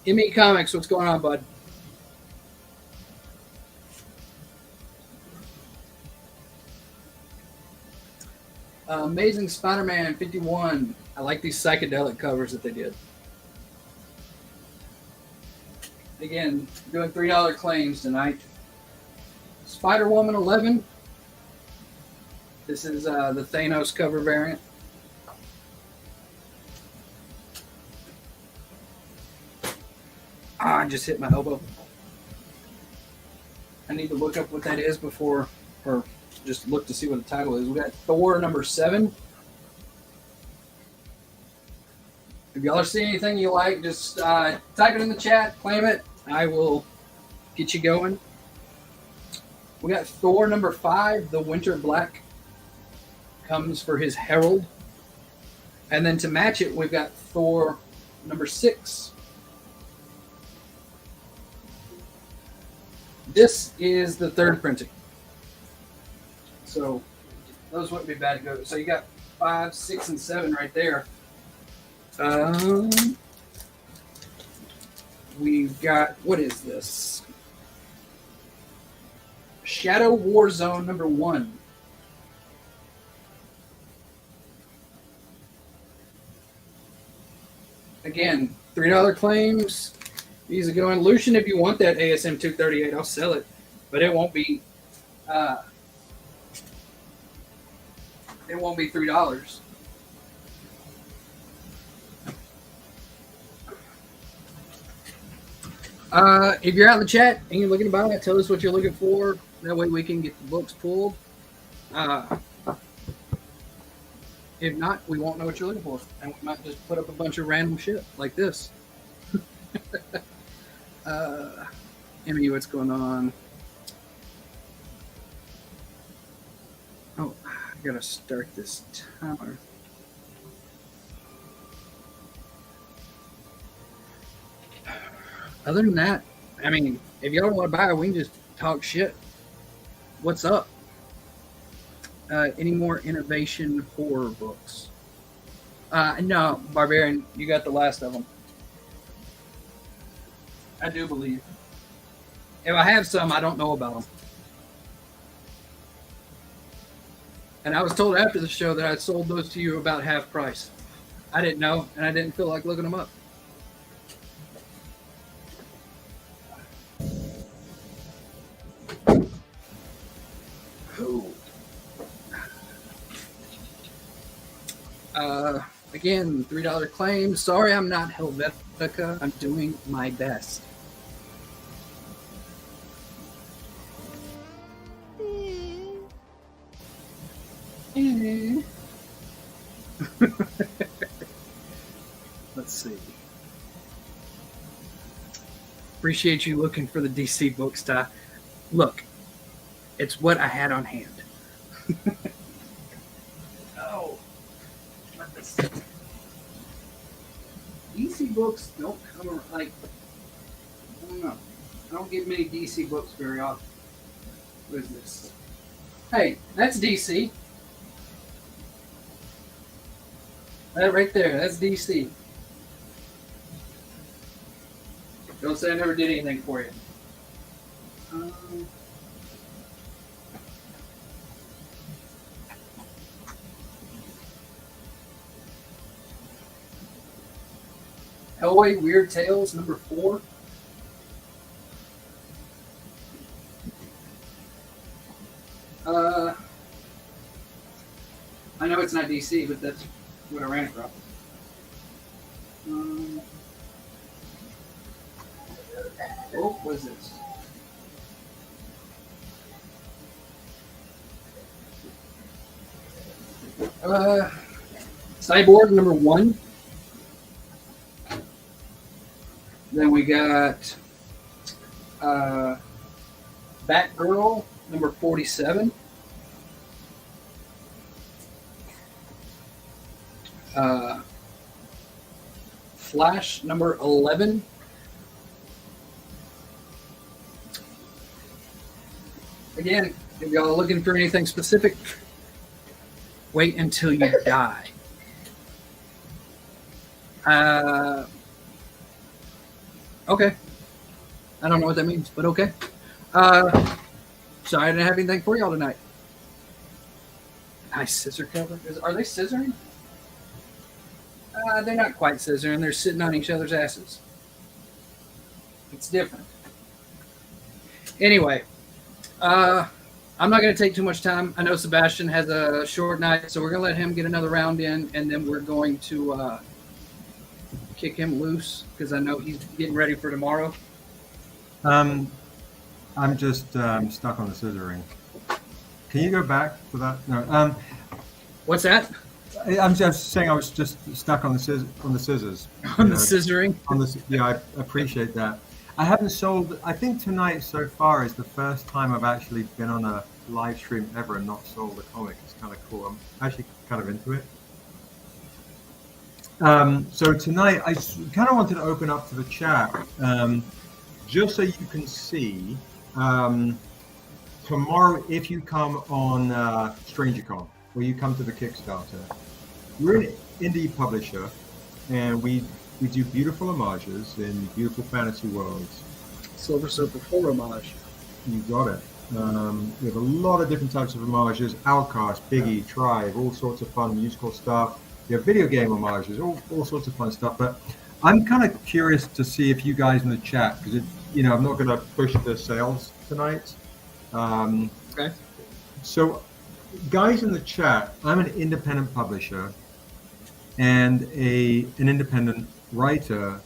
ME Comics, what's going on, bud? Amazing Spider-Man 51. I like these psychedelic covers that they did. Again, doing $3 claims tonight. Spider-Woman 11. This is the Thanos cover variant. I just hit my elbow. I need to look up what that is before, or just look to see what the title is. We got Thor number 7. If y'all are seeing anything you like, just type it in the chat, claim it. I will get you going. We got Thor number 5, the Winter Black. Comes for his Herald. And then to match it, we've got Thor number 6. This is the 3rd printing. So those wouldn't be bad to go. So you got 5, 6, and 7 right there. We've got, what is this? Shadow War Zone number 1. Again, $3 claims. Easy going. Lucian, if you want that ASM 238, I'll sell it. But it won't be $3. If you're out in the chat and you're looking to buy it, tell us what you're looking for. That way we can get the books pulled. If not, we won't know what you're looking for. And we might just put up a bunch of random shit like this. Emmy, what's going on? Oh, I gotta start this timer. Other than that, I mean, if y'all want to buy it, we can just talk shit. What's up? any more innovation horror books? No, Barbarian, you got the last of them. I do believe. If I have some, I don't know about them. And I was told after the show that I sold those to you about half price. I didn't know, and I didn't feel like looking them up. Again, $3 claim. Sorry, I'm not Helvetica. I'm doing my best. Let's see. Appreciate you looking for the DC books, Ty. Look, it's what I had on hand. Oh. DC books don't come around, like, I don't know. I don't get many DC books very often. What is this? Hey, that's DC. That right there, that's DC. Don't say I never did anything for you. Hellway Weird Tales number 4. I know it's not DC, but that's what I ran across. What is this? Cyborg number 1. Then we got Batgirl number 47. Flash number 11. Again, if y'all are looking for anything specific, wait until you die. Okay. I don't know what that means, but okay. Sorry I didn't have anything for y'all tonight. Nice scissor cover. Are they scissoring? They're not quite scissoring. They're sitting on each other's asses. It's different. Anyway, I'm not going to take too much time. I know Sebastian has a short night, so we're going to let him get another round in, and then we're going to kick him loose because I know he's getting ready for tomorrow. I'm just stuck on the scissoring. Can you go back for that? No. What's that? I'm just saying I was just stuck on the scissors. On the scissoring? Yeah, I appreciate that. I haven't sold. I think tonight so far is the first time I've actually been on a live stream ever and not sold a comic. It's kind of cool. I'm actually kind of into it. So tonight I kind of wanted to open up to the chat, just so you can see. Tomorrow, if you come on StrangerCon, or you come to the Kickstarter, we're an indie publisher, and we do beautiful homages in beautiful fantasy worlds. Silver Surfer 4 homage. You got it. We have a lot of different types of homages: Outcast, Biggie, Tribe, all sorts of fun musical stuff. We have video game homages, all sorts of fun stuff. But I'm kind of curious to see if you guys in the chat, because I'm not going to push the sales tonight. Okay. So, guys in the chat, I'm an independent publisher and an independent writer,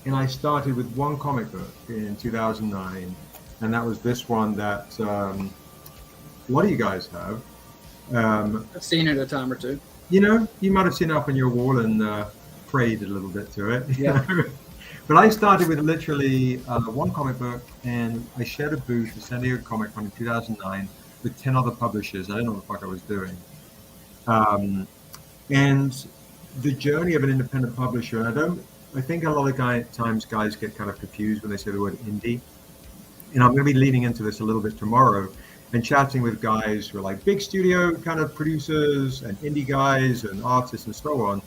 and I started with one comic book in 2009, and that was this one that a lot of you guys have. I've seen it a time or two. You might have seen it up on your wall and prayed a little bit to it. Yeah. But I started with literally one comic book, and I shared a booth at San Diego Comic Con in 2009 with 10 other publishers. I didn't know what the fuck I was doing. And the journey of an independent publisher, and I think a lot of times guys get kind of confused when they say the word indie. And I'm going to be leaning into this a little bit tomorrow. and chatting with guys who are like big studio kind of producers and indie guys and artists and so on,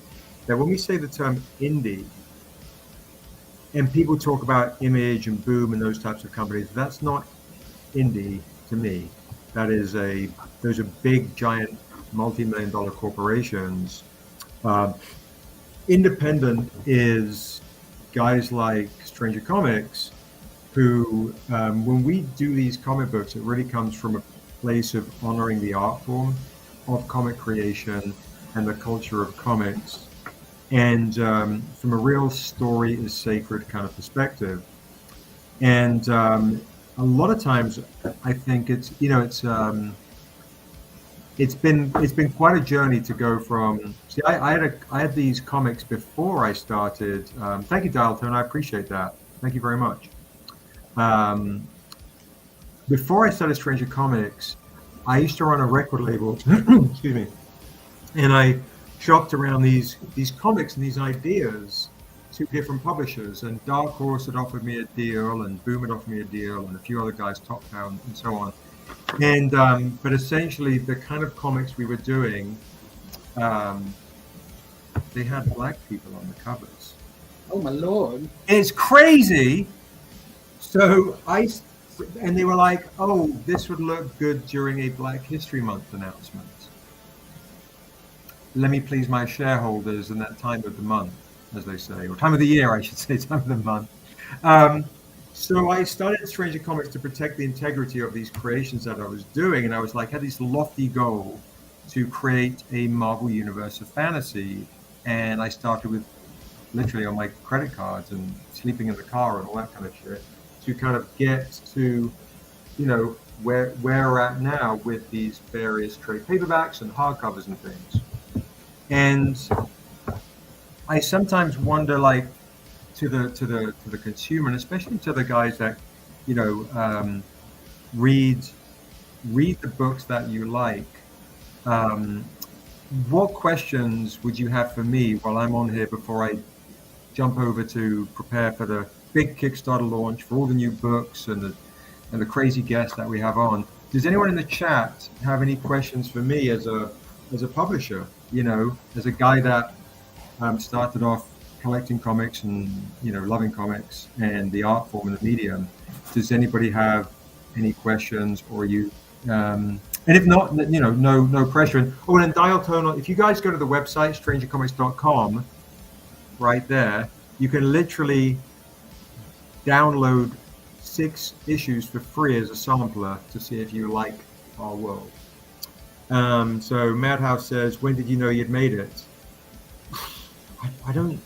that when we say the term indie, and people talk about Image and Boom and those types of companies, that's not indie to me. Those are big, giant, multi-million-dollar corporations. Independent is guys like Stranger Comics, who, when we do these comic books, it really comes from a place of honoring the art form of comic creation and the culture of comics, and from a real story is sacred kind of perspective. And a lot of times, I think it's been quite a journey to go from. See, I had these comics before I started. Thank you, Dial Tone. I appreciate that. Thank you very much. Before I started Stranger Comics, I used to run a record label. Excuse me, and I shopped around these comics and these ideas to different publishers. And Dark Horse had offered me a deal, and Boom had offered me a deal, and a few other guys, Top Down, and so on. And but essentially, the kind of comics we were doing, they had black people on the covers. Oh my lord! It's crazy. So and they were like, "Oh, this would look good during a Black History Month announcement. Let me please my shareholders in that time of the month," as they say, or time of the year, I should say, time of the month. So I started Stranger Comics to protect the integrity of these creations that I was doing, and I was like, had this lofty goal to create a Marvel Universe of fantasy, and I started with literally on my credit cards and sleeping in the car and all that kind of shit to kind of get to, where we're at now with these various trade paperbacks and hardcovers and things. And I sometimes wonder, like, to the consumer, and especially to the guys that read the books that you like, what questions would you have for me while I'm on here before I jump over to prepare for the big Kickstarter launch for all the new books and the crazy guests that we have on? Does anyone in the chat have any questions for me as a publisher, as a guy that started off collecting comics and loving comics and the art form and the medium? Does anybody have any questions, or you and if not, no pressure. And then Dial Tone, if you guys go to the website strangercomics.com, right there you can literally download 6 issues for free as a sampler to see if you like our world. So MadHouse says, when did you know you'd made it? I don't.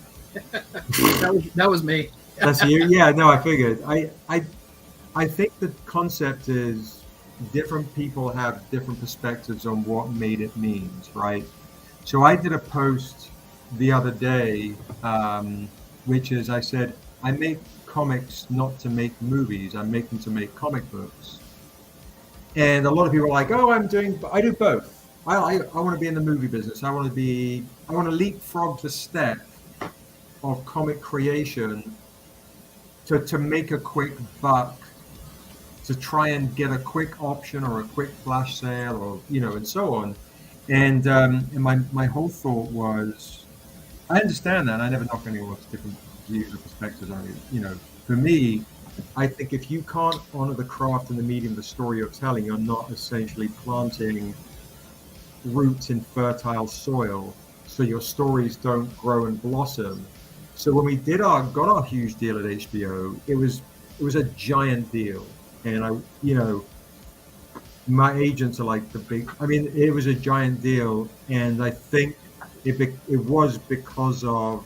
that was me. That's you. Yeah, no, I figured. I think the concept is different people have different perspectives on what made it means, right? So I did a post the other day, which is, I said, I make comics not to make movies. I make them to make comic books. And a lot of people are like, oh, I do both. I want to be in the movie business. I want to leapfrog the step of comic creation to make a quick buck, to try and get a quick option or a quick flash sale, or and so on. And my whole thought was, I understand that. I never knock anyone's different views or perspectives on it. For me, I think if you can't honor the craft and the medium, the story you're telling, you're not essentially planting roots in fertile soil, so your stories don't grow and blossom. So when we got our huge deal at HBO, it was a giant deal, and my agents are like it was a giant deal, and I think it was because of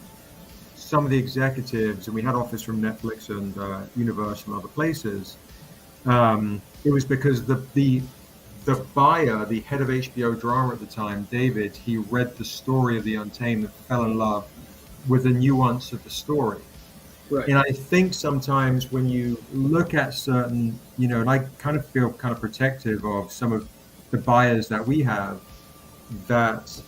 some of the executives, and we had offers from Netflix and Universal and other places. It was because the buyer, the head of HBO drama at the time, David, he read the story of The Untamed and fell in love with the nuance of the story. Right. And I think sometimes when you look at certain, and I kind of feel kind of protective of some of the buyers that we have, that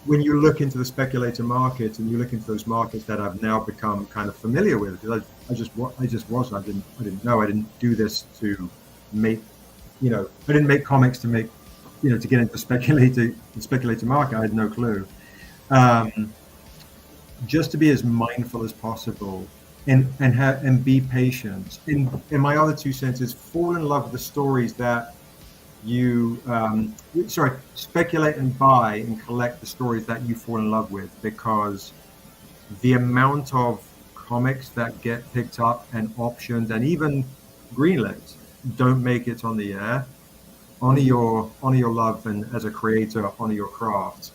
when you look into the speculator market and you look into those markets that I've now become kind of familiar with, because I just wasn't, I didn't know, I didn't do this to make, I didn't make comics to make, to get into the speculator market. I had no clue. Just to be as mindful as possible and be patient. In my other 2 senses, fall in love with the stories that you speculate and buy and collect the stories that you fall in love with, because the amount of comics that get picked up and optioned and even greenlit don't make it on the air. Honor your love, and as a creator, honor your craft.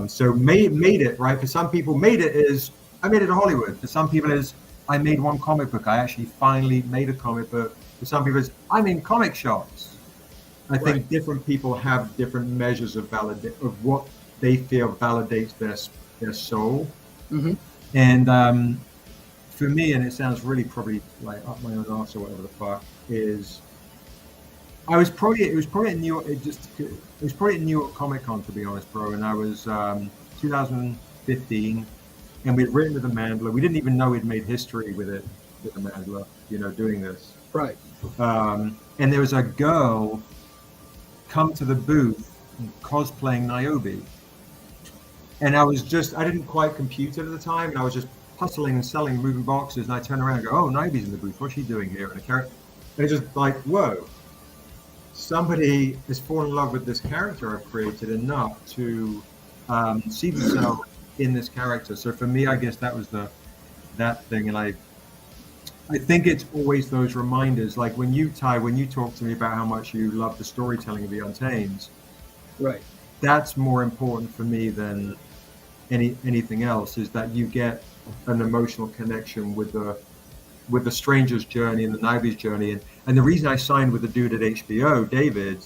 So made it, right? For some people, made it is I made it to Hollywood. For some people, is I made one comic book. I actually finally made a comic book. For some people, it's I'm in comic shops. I think different people have different measures of what they feel validates their soul. Mm-hmm. And for me, and it sounds really probably like up my own arse or whatever the fuck, is it was probably at New York Comic Con, to be honest, bro. And I was 2015, and we'd written with the Mandler. We didn't even know we'd made history with the Mandler, doing this. Right. And there was a girl come to the booth cosplaying Niobe. And I didn't quite compute it at the time, and I was just hustling and selling, moving boxes, and I turn around and go, oh, Niobe's in the booth, what's she doing here? And it's just like, whoa, somebody has fallen in love with this character I've created enough to see themselves in this character. So for me, I guess that was that thing, and I think it's always those reminders, like when you talk to me about how much you love the storytelling of the Untamed, right? That's more important for me than anything else, is that you get an emotional connection with the stranger's journey and the Niobe's journey. And the reason I signed with the dude at HBO, David,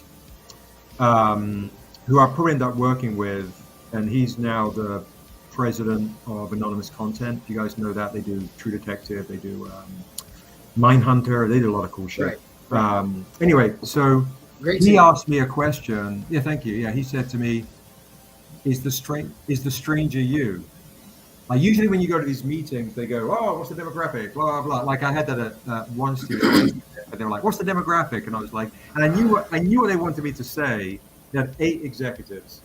who I probably end up working with, and he's now the president of Anonymous Content. You guys know that. They do True Detective, they do Mindhunter, they do a lot of cool shit. Right. Anyway, so he asked me a question. Yeah, thank you. Yeah, he said to me, is the stranger you? Like, usually when you go to these meetings, they go, oh, what's the demographic? Blah, blah, blah. Like I had that at one student, but they were like, what's the demographic? And I was like, and I knew what they wanted me to say. They had 8 executives.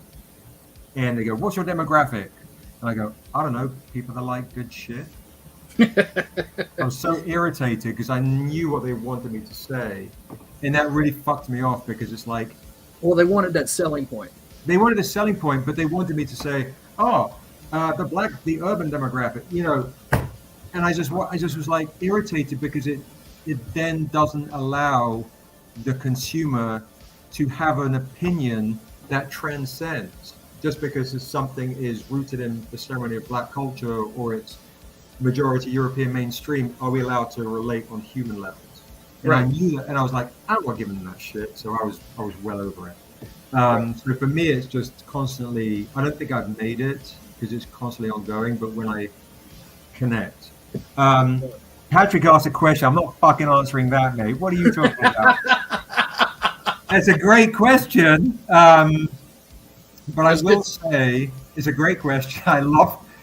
And they go, what's your demographic? And I go, I don't know, people that like good shit. I was so irritated because I knew what they wanted me to say. And that really fucked me off, because it's like, well, they wanted that selling point. They wanted a selling point, but they wanted me to say, oh, the urban demographic, and I just was like irritated, because it then doesn't allow the consumer to have an opinion that transcends. Just because something is rooted in the ceremony of Black culture, or it's majority European mainstream, are we allowed to relate on human levels? And I knew that, and I was like, I'm not giving them that shit. So I was well over it. So for me, it's just constantly, I don't think I've made it, because it's constantly ongoing, but when I connect. Patrick asked a question. I'm not fucking answering that, mate. What are you talking about? That's a great question. But I will say, it's a great question.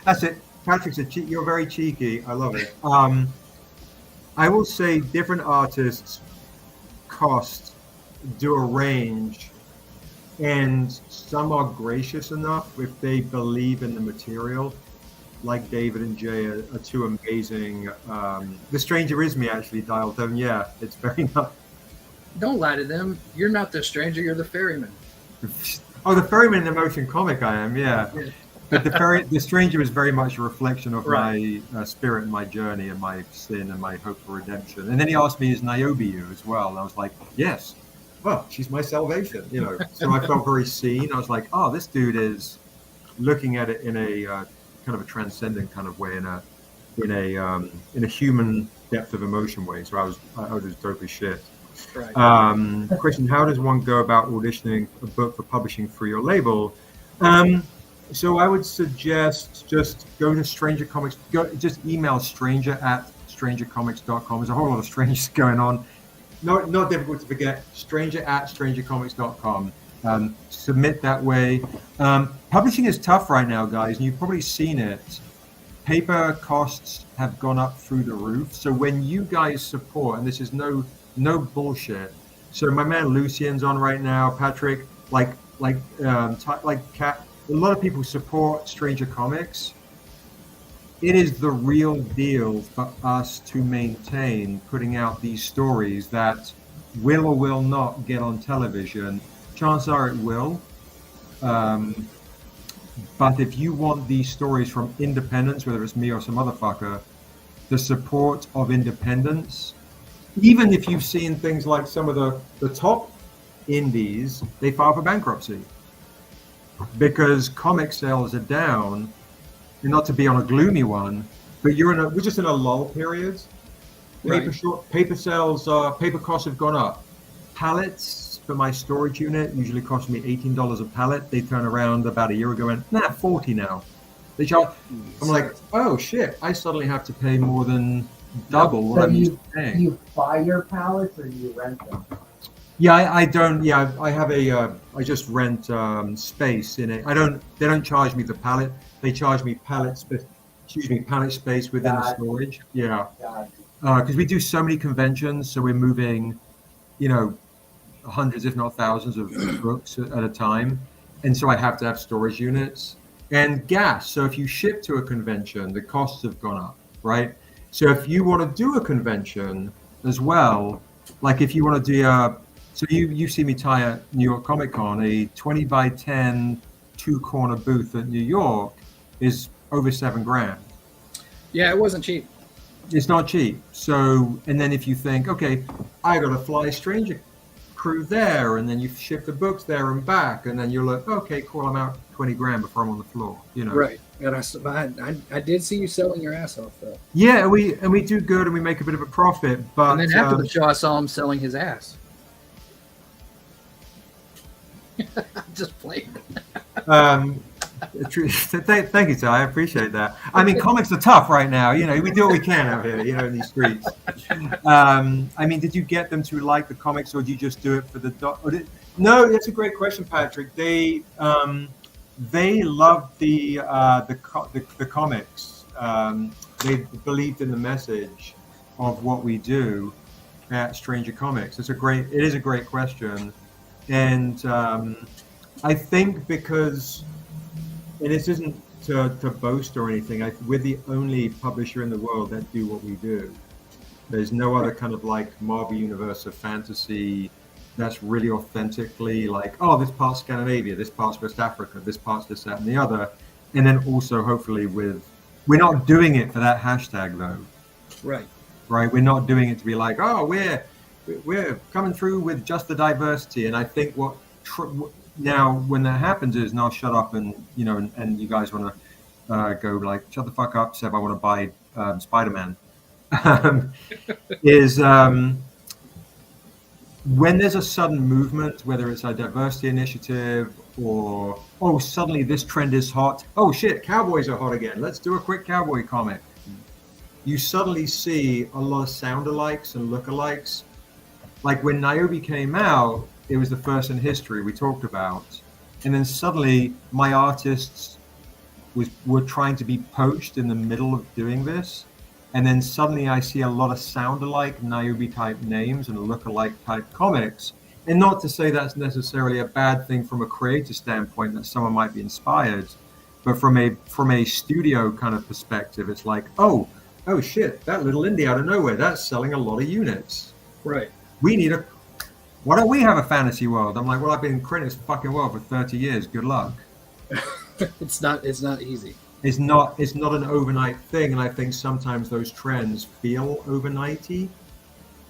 That's it. Patrick's you're very cheeky. I love it. I will say different artists do a range, and some are gracious enough if they believe in the material, like David and Jay are 2 amazing. The Stranger Is Me actually dialed them. Yeah, it's very nice. Don't lie to them. You're not the stranger, you're the ferryman. Oh, the ferryman in the motion comic I am, yeah. But the Stranger is very much a reflection of my spirit and my journey and my sin and my hope for redemption. And then he asked me, is Niobe you as well? And I was like, yes. Well, she's my salvation, So I felt very seen. I was like, oh, this dude is looking at it in a kind of a transcendent kind of way, in a human depth of emotion way. So I was just dope as shit. Right. Question: how does one go about auditioning a book for publishing through your label? So I would suggest just go to Stranger Comics. Just email stranger@strangercomics.com. There's a whole lot of strangers going on. Not difficult to forget. stranger@strangercomics.com. Submit that way. Publishing is tough right now, guys, and you've probably seen it. Paper costs have gone up through the roof. So when you guys support, and this is no bullshit, So my man Lucian's on right now. Patrick, like Cat. A lot of people support Stranger Comics. It is the real deal for us to maintain putting out these stories that will or will not get on television. Chances are it will. But if you want these stories from independents, whether it's me or some motherfucker, the support of independence, even if you've seen things like some of the top indies, they file for bankruptcy because comic sales are down. And not to be on a gloomy one, but we're just in a lull period. Paper sales, paper costs have gone up. Pallets for my storage unit usually cost me $18 a pallet. They turned around about a year ago and 40 now. They charge. I'm like, oh shit! I suddenly have to pay more than double what I'm used to paying. Do you buy your pallets or do you rent them? Yeah, I don't. Yeah, I have I just rent space in it. They don't charge me the pallet. They charge me pallet space within the storage. Yeah. Because we do so many conventions, so we're moving, hundreds, if not thousands of books at a time. And so I have to have storage units and gas. So if you ship to a convention, the costs have gone up, right? So if you want to do a convention as well, like if you want to do so you see me tie at New York Comic Con, a 20 by 10 2-corner booth at New York is over $7,000. Yeah, it wasn't cheap. It's not cheap. So, and then if you think, okay, I got to fly Stranger Crew there, and then you ship the books there and back, and then you're like, okay, cool, I'm out $20,000 before I'm on the floor, Right. And I did see you selling your ass off though. Yeah, and we do good, and we make a bit of a profit. But and then after the show, I saw him selling his ass. Just playing. Thank you, Ty. I appreciate that. I mean, comics are tough right now. We do what we can out here, in these streets. I mean, did you get them to like the comics, or did you just do it for the No, that's a great question, Patrick. They loved the comics. They believed in the message of what we do at Stranger Comics. It is a great question. And I think because, and this isn't to boast or anything, we're the only publisher in the world that do what we do. There's no other kind of like Marvel Universe of fantasy that's really authentically like, oh, this part's Scandinavia, this part's West Africa, this part's this, that, and the other. And then also hopefully we're not doing it for that hashtag though. Right. We're not doing it to be like, oh, we're coming through with just the diversity. And I think now when that happens is, and I'll shut up and and you guys want to go like, shut the fuck up, Seb, I want to buy Spider-Man. Is when there's a sudden movement, whether it's a diversity initiative or, oh, suddenly this trend is hot. Oh shit, cowboys are hot again. Let's do a quick cowboy comic. You suddenly see a lot of sound-alikes and look-alikes. Like when Niobe came out, it was the first in history we talked about. And then suddenly my artists were trying to be poached in the middle of doing this. And then suddenly I see a lot of sound-alike Niobe type names and look-alike type comics. And not to say that's necessarily a bad thing from a creator standpoint, that someone might be inspired, but from a studio kind of perspective, it's like, oh shit, that little indie out of nowhere, that's selling a lot of units. Right. Why don't we have a fantasy world? I'm like, well, I've been creating this fucking world for 30 years. Good luck. It's not easy. It's not an overnight thing. And I think sometimes those trends feel overnighty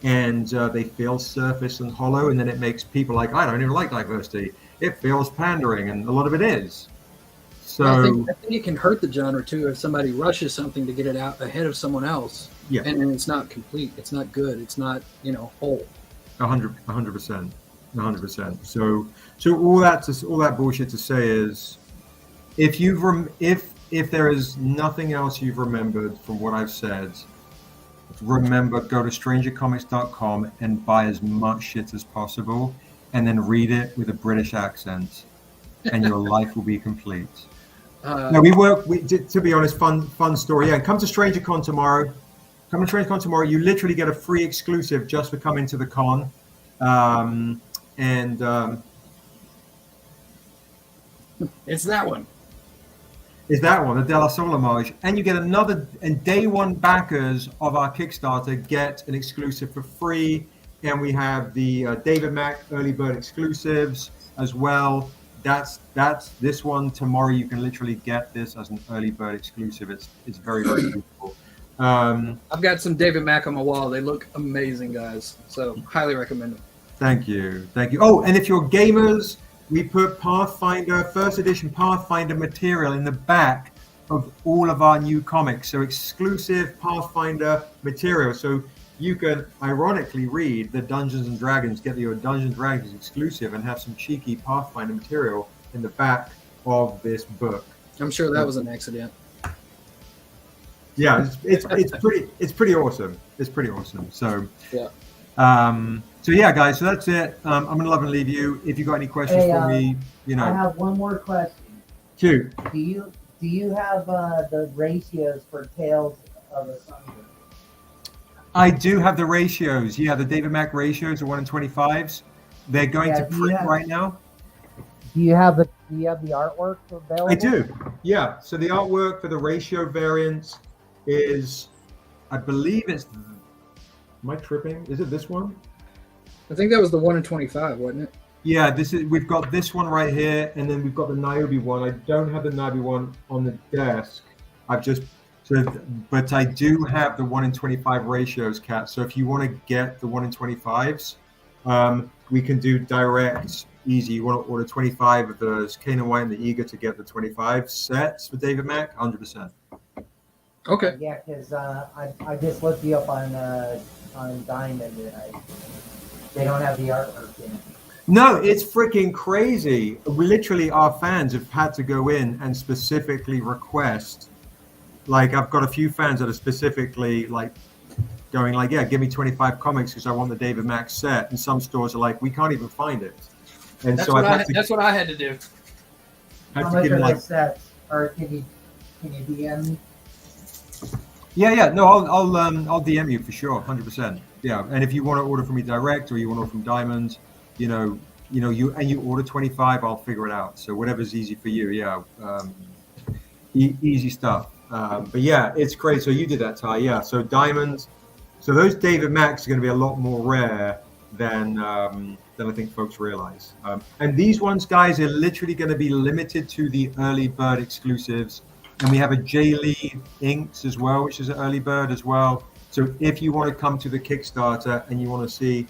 and they feel surface and hollow. And then it makes people like, I don't even like diversity. It feels pandering, and a lot of it is. So I think it can hurt the genre too if somebody rushes something to get it out ahead of someone else. Yeah. And it's not complete. It's not good. It's not, whole. 100%. So all that bullshit to say is, if there is nothing else you've remembered from what I've said, remember, go to strangercomics.com and buy as much shit as possible, and then read it with a British accent, and your life will be complete. No, to be honest, fun story. Yeah, come to StrangerCon tomorrow. You literally get a free exclusive just for coming to the con. And It's that one. is that one, the De La Soul homage. And you get another, and day one backers of our Kickstarter get an exclusive for free. And we have the David Mack early bird exclusives as well. That's this one. Tomorrow you can literally get this as an early bird exclusive. It's very, very beautiful. I've got some David Mack on my wall. They look amazing, guys. So highly recommend them. Thank you. Oh, and if you're gamers, we put Pathfinder, first edition Pathfinder material in the back of all of our new comics. So exclusive Pathfinder material. So you can ironically read the Dungeons and Dragons, get your Dungeons and Dragons exclusive, and have some cheeky Pathfinder material in the back of this book. I'm sure that was an accident. Yeah, it's pretty awesome. It's pretty awesome. So yeah. So yeah, guys. So that's it. I'm gonna love and leave you. If you got any questions for me, I have one more question. Shoot. Do you have the ratios for Tales of Asunder? I do have the ratios. Yeah, the David Mack ratios are 1 in 25s. They're going to print right now. Do you have the artwork available? I do. Yeah. So the artwork for the ratio variants is, I believe it's. Am I tripping? Is it this one? I think that was the 1 in 25, wasn't it? Yeah, we've got this one right here, and then we've got the Niobe one. I don't have the Niobe one on the desk. But I do have the 1 in 25 ratios, Kat. So if you want to get the 1 in 25s, we can do direct, easy. You want to order 25 of those Canaan White and the Eager to get the 25 sets for David Mack, 100%. Okay. Yeah, because I just looked you up on Diamond, and they don't have the artwork in it. No, it's freaking crazy. Literally, our fans have had to go in and specifically request. Like, I've got a few fans that are specifically like going like, yeah, give me 25 comics because I want the David Mack set. And some stores are like, we can't even find it. And that's so that's what I had to do. How much are the sets? Or can you DM me? Yeah. No, I'll DM you for sure, 100%. Yeah, and if you want to order from me direct or you want to order from Diamond, you order 25, I'll figure it out. So whatever's easy for you. Yeah, easy stuff. But yeah, it's great. So you did that, Ty. Yeah. So Diamonds. So those David Macks are going to be a lot more rare than I think folks realize. And these ones, guys, are literally going to be limited to the early bird exclusives. And we have a J. Lee Inks as well, which is an early bird as well. So if you want to come to the Kickstarter and you want to see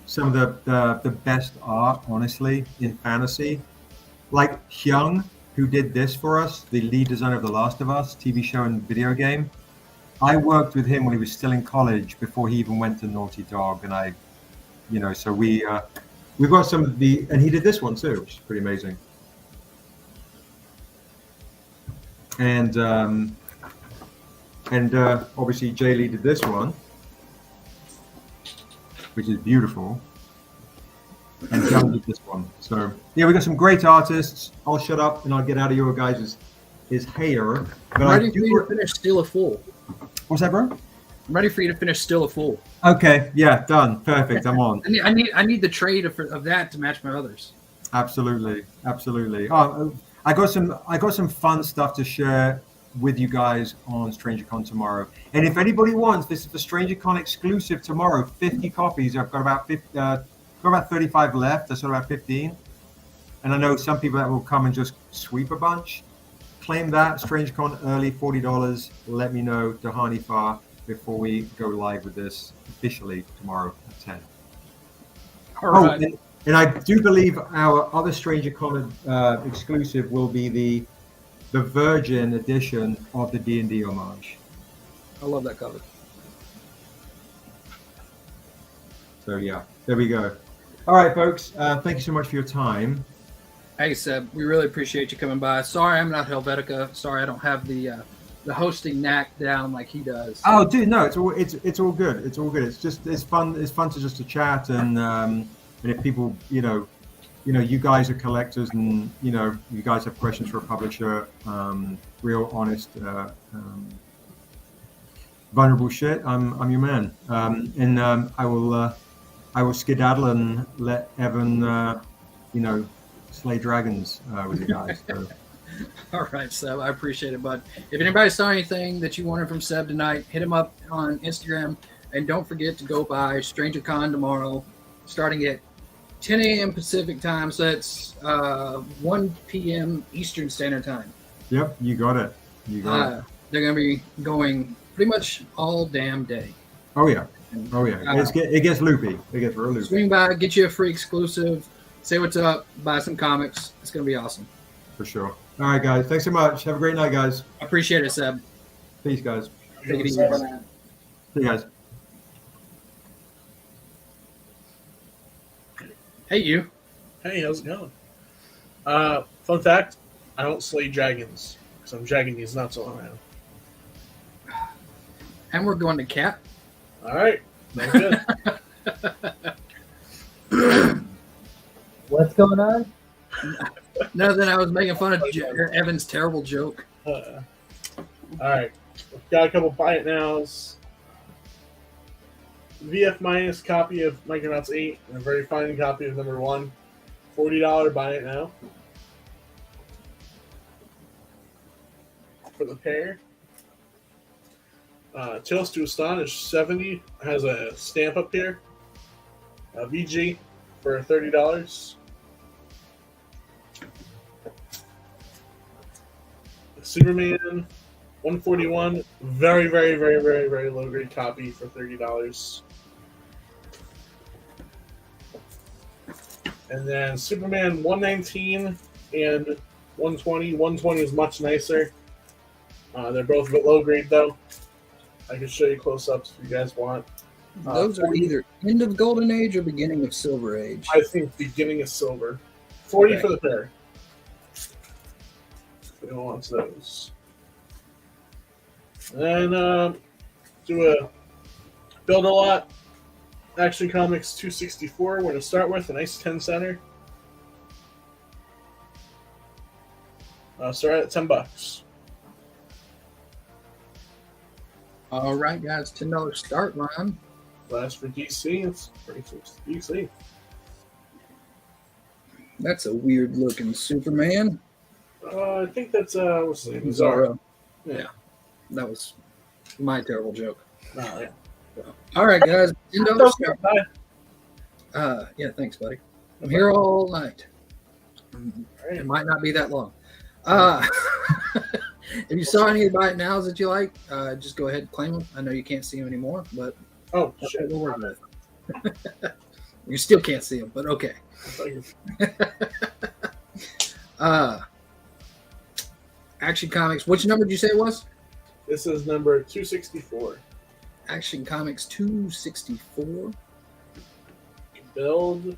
some of the best art, honestly, in fantasy, like Hyung, who did this for us, the lead designer of The Last of Us TV show and video game. I worked with him when he was still in college before he even went to Naughty Dog, and so we've got some of the, and he did this one too, which is pretty amazing. And obviously Jay Lee did this one, which is beautiful. And John did this one. So yeah, we got some great artists. I'll shut up and I'll get out of your guys' hair. I'm ready for you to finish Still a Fool. What's that, bro? I'm ready for you to finish Still a Fool. Okay, yeah, done. Perfect. I'm on. I need the trade of that to match my others. Absolutely. Oh, I got some fun stuff to share with you guys on StrangerCon tomorrow. And if anybody wants, this is the StrangerCon exclusive tomorrow. 50 copies. I've got about 35 left. That's about 15. And I know some people that will come and just sweep a bunch. Claim that StrangerCon early, $40. Let me know, Dahani Far, before we go live with this officially tomorrow at 10. All right. And I do believe our other StrangerCon exclusive will be the Virgin edition of the D&D homage. I love that cover. So yeah, there we go. All right, folks. Thank you so much for your time. Hey, Seb, we really appreciate you coming by. Sorry I'm not Helvetica. Sorry I don't have the hosting knack down like he does. Oh, dude, no, it's all good. It's all good. It's fun. It's fun to chat and if people, you guys are collectors and you guys have questions for a publisher, real honest, vulnerable shit. I'm your man. I will I will skedaddle and let Evan, slay dragons with you guys. So. All right, Seb. I appreciate it, bud. If anybody saw anything that you wanted from Seb tonight, hit him up on Instagram. And don't forget to go by StrangerCon tomorrow, starting at 10 a.m. Pacific time. So that's 1 p.m. Eastern Standard Time. Yep, you got it. They're going to be going pretty much all damn day. Oh, yeah. It gets loopy. It gets real loopy. Swing by, get you a free exclusive, say what's up, buy some comics. It's going to be awesome. For sure. All right, guys. Thanks so much. Have a great night, guys. I appreciate it, Seb. Peace, guys. Take it easy. See you guys. Hey, you. Hey, how's it going? Fun fact, I don't slay dragons, because I'm dragging these nuts all around. And we're going to Cap. All right. Very good. What's going on? Nothing. I was making fun of Evan's terrible joke. All right. We've got a couple buy it nows. VF minus copy of Micronauts 8 and a very fine copy of number 1. $40 buy it now. For the pair. Tales to Astonish 70 has a stamp up here. VG for $30. Superman 141, very, very, very, very, very low grade copy for $30. And then Superman 119 and 120. 120 is much nicer. They're both a bit low grade though. I can show you close ups if you guys want. Those are either end of Golden Age or beginning of Silver Age. I think beginning of Silver. 40 for the pair. We don't want those. And then do a build a lot. Action Comics 264. We're going to start with a nice 10 center. Start at $10. All right, guys. $10 start line. Last for DC. It's pretty close to DC. That's a weird looking Superman. I think that's what's his name? Zorro. Yeah. That was my terrible joke. Oh, yeah. All right, guys. $10 start. Bye. Yeah, thanks, buddy. I'm here all night. Right. It might not be that long. If you saw any of the Buy It Nows that you like, just go ahead and claim them. I know you can't see them anymore, but Oh, that's shit. what we're working with. You still can't see them, but okay. Action Comics. Which number did you say it was? This is number 264. Action Comics 264. Build.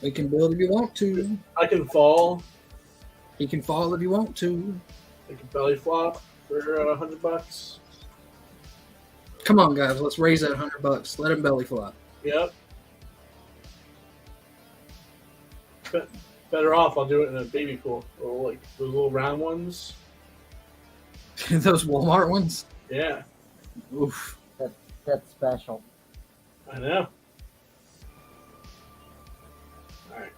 We can build if you want to. I can fall. You can fall if you want to. I can belly flop for $100. Come on, guys. Let's raise that $100. Let him belly flop. Yep. Better off, I'll do it in a baby pool. Like those little round ones. Those Walmart ones? Yeah. Oof. That's special. I know. Alright.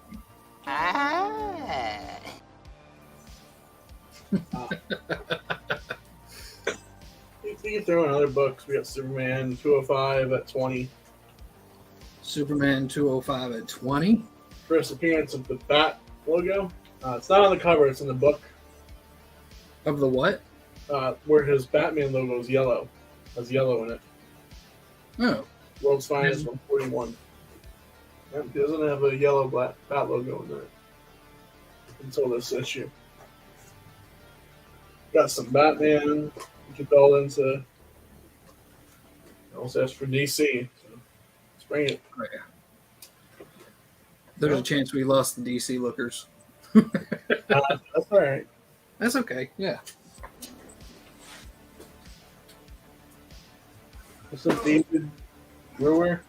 You can throw in other books. We got Superman 205 at 20. Superman 205 at 20. First appearance of the Bat logo. It's not on the cover, it's in the book. Of the what? Where his Batman logo is yellow. Has yellow in it. Oh. World's Finest 141. It doesn't have a yellow Bat logo in there until this issue. Got some Batman. You can build into. Also ask for DC. So let's bring it. Oh, yeah. There's a chance we lost the DC lookers. That's all right. That's okay. Yeah. What's up, David? Where?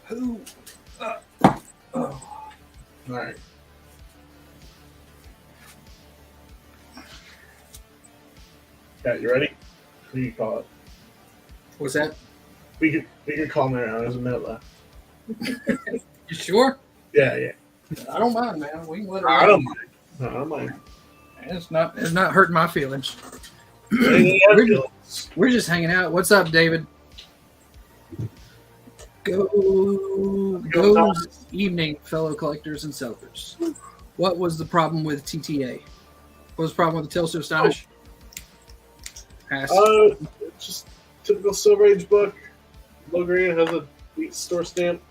Who? All right. Kat, you ready? We can call it. What's that? We could call it now. There's a minute left. You sure? Yeah. I don't mind, man. We can let it I run. don't mind. No, I don't mind. It's not hurting my feelings. Anything else? We're just hanging out. What's up, David? Goes evening, fellow collectors and sellers. What was the problem with TTA? What was the problem with the Tales to Astonish? Ask. It's just typical Silver Age book. Low grade, has a Elite store stamp.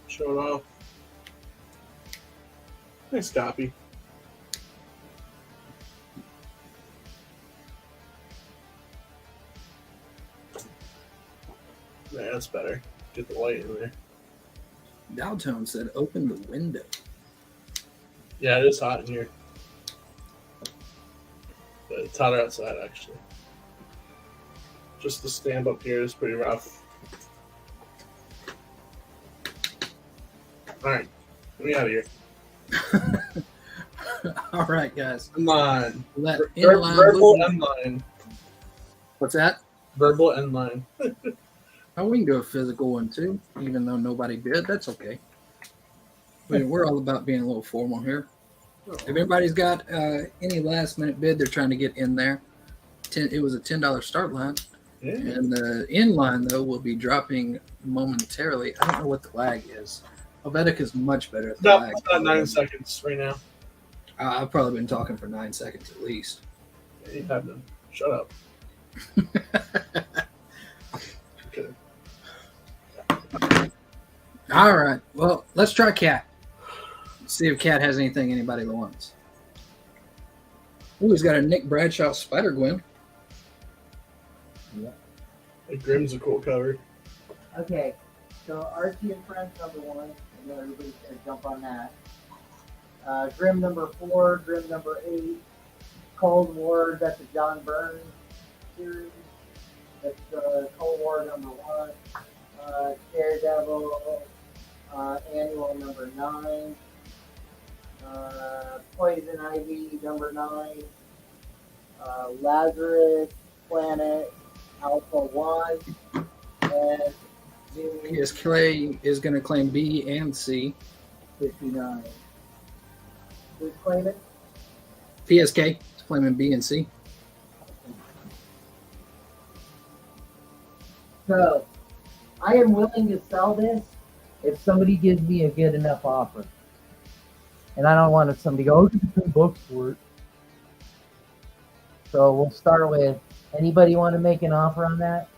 Show it off. Nice copy. Yeah, that's better. Get the light in there. Dowtone said, "Open the window." Yeah, it is hot in here. But it's hotter outside, actually. Just the stamp up here is pretty rough. Alright, get me out of here. All right, guys. Come on. Let Verbal inline. end line. What's that? Verbal end line. Oh, we can do a physical one too, even though nobody bid. That's okay. We're all about being a little formal here. If anybody's got any last minute bid they're trying to get in there, it was a $10 start line. Yeah. And the in line, though, will be dropping momentarily. I don't know what the lag is. Helvetica is much better at the lag. It's about 9 seconds right now. I've probably been talking for 9 seconds at least. Yeah, you have them. Shut up. Okay. All right. Well, let's try Cat. See if Cat has anything anybody wants. Ooh, he's got a Nick Bradshaw Spider Gwen. Like Grimm's a cool cover. Okay, so Archie and Friends number 1. I know everybody's going to jump on that. Grimm number 4, Grimm number 8, Cold War, that's a John Byrne series. That's Cold War number 1. Daredevil annual number 9. Poison Ivy number 9. Lazarus Planet Alpha 1. And PSK is going to claim B and C. 59. Who's claiming? PSK is claiming B and C. So, I am willing to sell this if somebody gives me a good enough offer. And I don't want somebody to go, oh, $10 bucks for it. So we'll start with, anybody want to make an offer on that?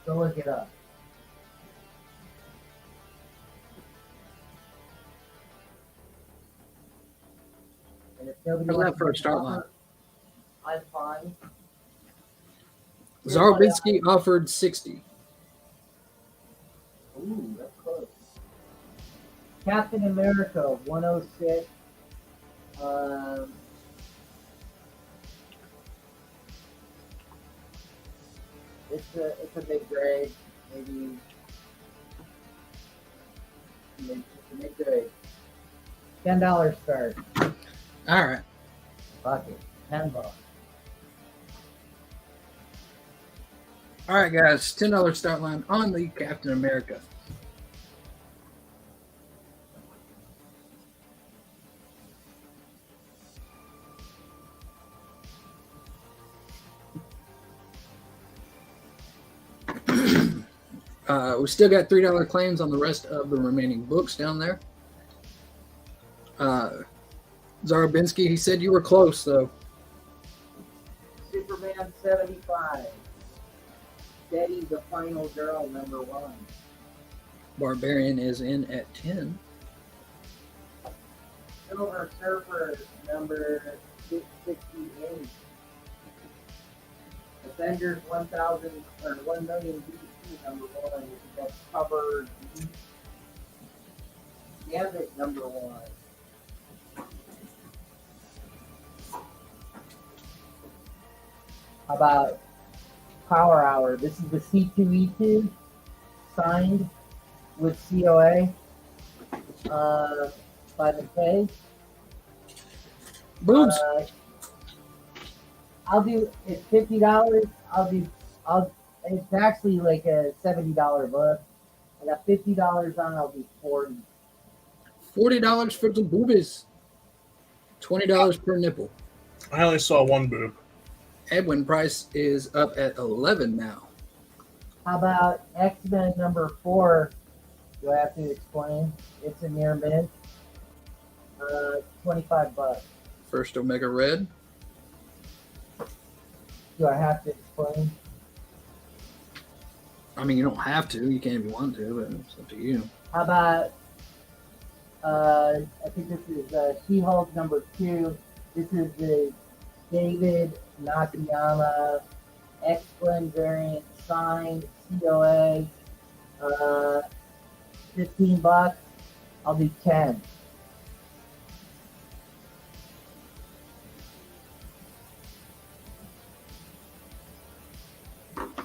Go look it up. And if nobody How's wants that for a to start make an line? offer, I'm fine. Zarobinski offered 60. Ooh, that's close. Captain America 106. It's a mid grade, maybe. It's a mid grade. $10 start. All right. Fuck it. $10. All right, guys. $10 start line on the Captain America. We still got $3 claims on the rest of the remaining books down there. Zarobinski, he said you were close, though. Superman 75. Betty the Final Girl number 1. Barbarian is in at 10. Silver Surfer number 668. Avengers 1000 or 1 million DC number 1. That's covered. Gambit number 1. How about Power Hour? This is the C2E2 signed with COA by the K. Boobs. I'll do it's $50. It's actually like a $70 book. I got $50 on. I'll do 40. $40 for the boobies. $20 per nipple. I only saw one boob. Edwin price is up at 11 now. How about X-Men number 4? Do I have to explain? It's a near mint. $25. First Omega Red. Do I have to explain? I mean, you don't have to. You can if you want to, but it's up to you. How about I think this is She-Hulk number 2. This is the David Nakayama X-Blend variant signed COA. $15. I'll do 10.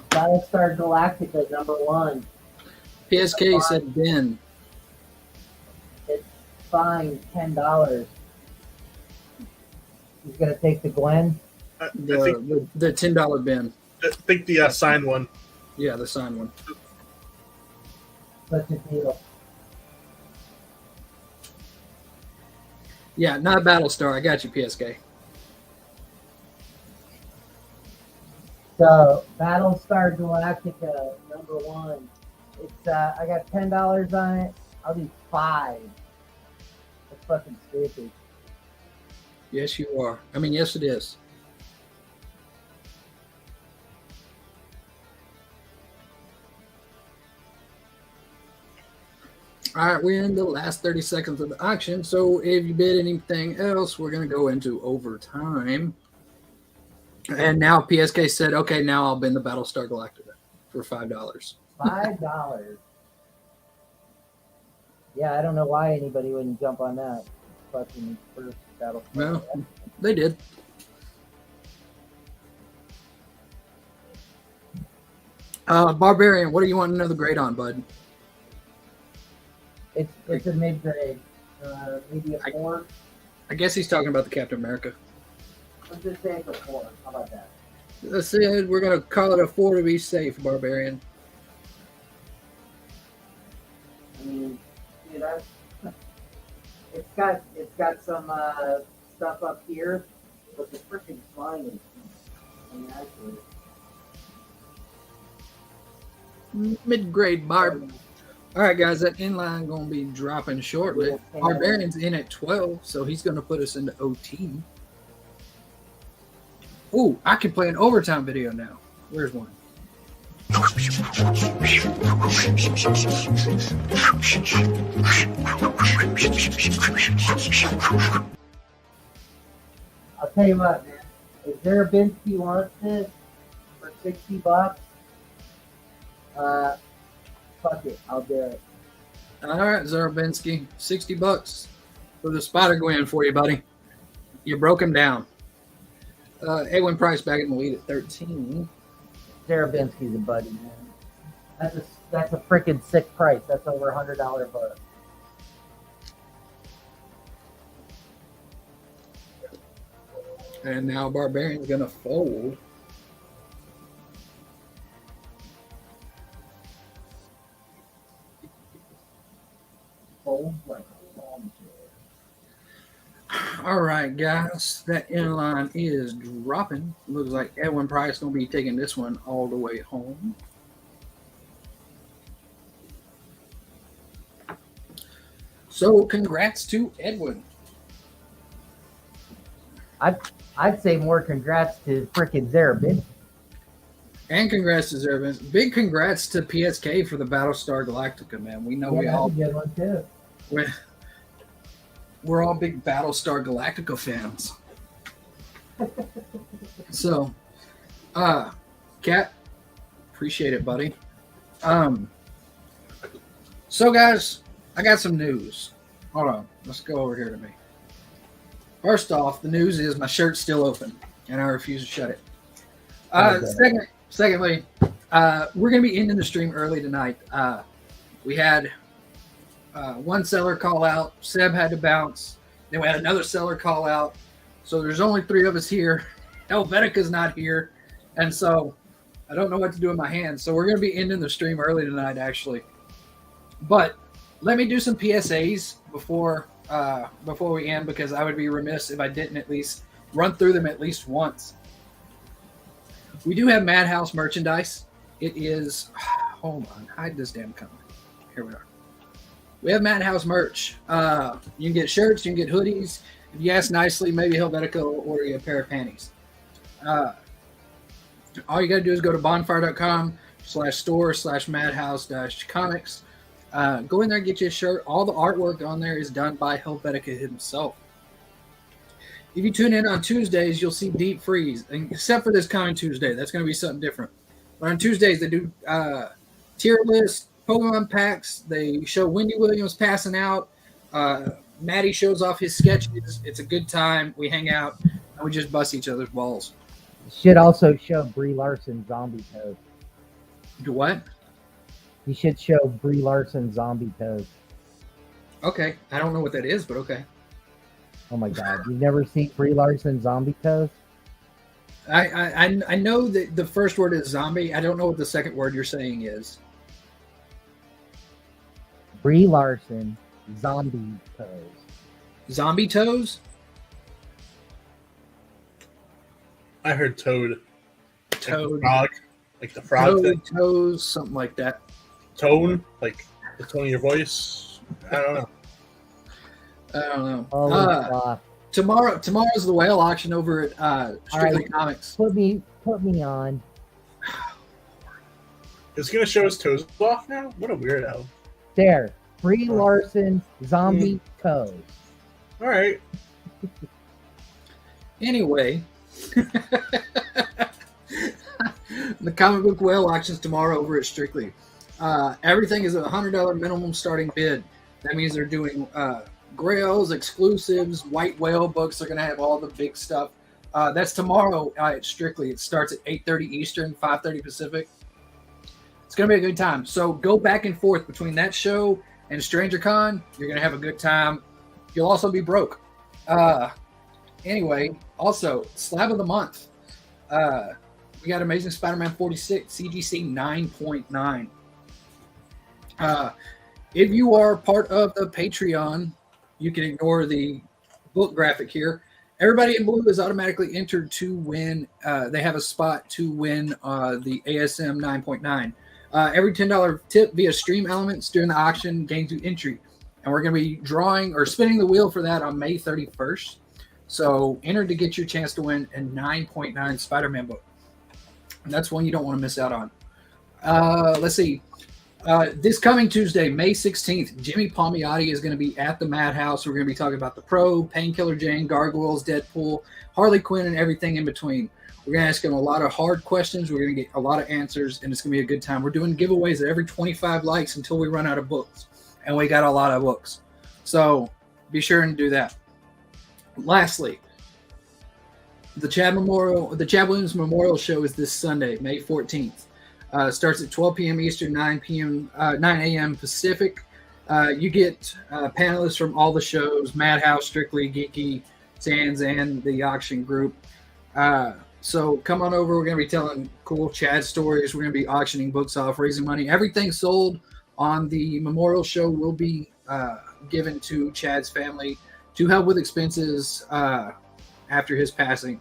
Battlestar Galactica number 1. PSK said Ben. It's fine, $10. He's gonna take the Gwen. I think The $10 Ben. the signed one. Yeah, the signed one. Such a deal. Yeah, not Battlestar. I got you, PSK. So Battlestar Galactica number 1. It's I got $10 on it. I'll do 5. That's fucking stupid. Yes, you are. I mean, yes, it is. All right, we're in the last 30 seconds of the auction. So if you bid anything else, we're going to go into overtime. And now PSK said, okay, now I'll bid the Battlestar Galactica for $5. $5. Yeah, I don't know why anybody wouldn't jump on that. Fucking first Battlestar. Well, they did. Barbarian, what do you want another grade on, bud? It's a mid grade, maybe a 4. I guess he's talking about the Captain America. I'm just saying for 4. How about that? Let's say we're going to call it a 4 to be safe, Barbarian. I mean, dude, it's got some stuff up here, but the freaking spine is. I mean, actually. Mid-grade Barb. All right, guys, that inline going to be dropping shortly. Barbarian's in at 12, so he's going to put us into OT. Ooh, I can play an overtime video now. Where's one? I'll tell you what, man. If Zarabinski wants this for $60, fuck it, I'll do it. All right, Zarabinski, $60 for the Spider Gwen for you, buddy. You broke him down. Edwin Price back in the lead at 13. Zarabinski's a buddy, man. That's a freaking sick price. That's over $100 book. And now Barbarian's going to fold. Fold like a lawn chair. All right, guys, that inline is dropping. Looks like Edwin Price going to be taking this one all the way home. So, congrats to Edwin. I'd say more congrats to freaking Zarabinski. And congrats to Zervin. Big congrats to PSK for the Battlestar Galactica, man. We know we That's all a good one too. we're all big Battlestar Galactica fans. So, Cat, appreciate it, buddy. So guys, I got some news. Hold on, let's go over here to me. First off, the news is my shirt's still open, and I refuse to shut it. Secondly, we're going to be ending the stream early tonight. We had one seller call out. Seb had to bounce. Then we had another seller call out. So there's only 3 of us here. Helvetica's not here, and so I don't know what to do with my hands. So we're going to be ending the stream early tonight, actually. But let me do some PSAs before we end, because I would be remiss if I didn't at least run through them at least once. We do have MadHouse merchandise. It is, hold on, hide this damn comment. Here we are. We have MadHouse merch. You can get shirts, you can get hoodies. If you ask nicely, maybe Helvetica will order you a pair of panties. All you got to do is go to bonfire.com/store/madhouse-comics. Go in there and get you a shirt. All the artwork on there is done by Helvetica himself. If you tune in on Tuesdays, you'll see Deep Freeze, except for this coming Tuesday. That's going to be something different. But on Tuesdays, they do tier list, Pokemon packs. They show Wendy Williams passing out. Maddie shows off his sketches. It's a good time. We hang out, and we just bust each other's balls. Should also show Brie Larson zombie pose. Do what? You should show Brie Larson zombie pose. Okay. I don't know what that is, but okay. Oh my God. You've never seen Brie Larson zombie pose? I know that the first word is zombie. I don't know what the second word you're saying is. Brie Larson zombie pose. Zombie toes? I heard toad. Toad. Frog. Like the frog thing. Toes, something like that. Tone. Like the tone of your voice. I don't know. I don't know. Oh, Tomorrow's the whale auction over at Strictly right. Comics. Put me on. It's gonna show his toes off now? What a weirdo. There. Brie Larson zombie pose. Alright. Anyway, the comic book whale auction's tomorrow over at Strictly. Everything is a $100 minimum starting bid. That means they're doing grails, exclusives, white whale books. They're going to have all the big stuff. That's tomorrow at Strictly. It starts at 8:30 Eastern, 5:30 Pacific. It's going to be a good time. So go back and forth between that show and Stranger Con. You're going to have a good time. You'll also be broke. Anyway, also, Slab of the Month. We got Amazing Spider-Man 46, CGC 9.9. If you are part of the Patreon, you can ignore the book graphic here. Everybody in blue is automatically entered to win. They have a spot to win the ASM 9.9. Every $10 tip via stream elements during the auction gains you entry. And we're going to be drawing or spinning the wheel for that on May 31st. So enter to get your chance to win a 9.9 Spider-Man book. And that's one you don't want to miss out on. Let's see. This coming Tuesday, May 16th, Jimmy Palmiotti is going to be at the MadHouse. We're going to be talking about the Pro, Painkiller Jane, Gargoyles, Deadpool, Harley Quinn, and everything in between. We're going to ask him a lot of hard questions. We're going to get a lot of answers, and it's going to be a good time. We're doing giveaways at every 25 likes until we run out of books, and we got a lot of books. So be sure and do that. Lastly, the Chad Williams Memorial Show is this Sunday, May 14th. Starts at 12 p.m. Eastern, 9 a.m. Pacific. You get panelists from all the shows, MadHouse, Strictly, Geeky, Sands, and the auction group. So come on over. We're going to be telling cool Chad stories. We're going to be auctioning books off, raising money. Everything sold on the Memorial Show will be given to Chad's family to help with expenses after his passing.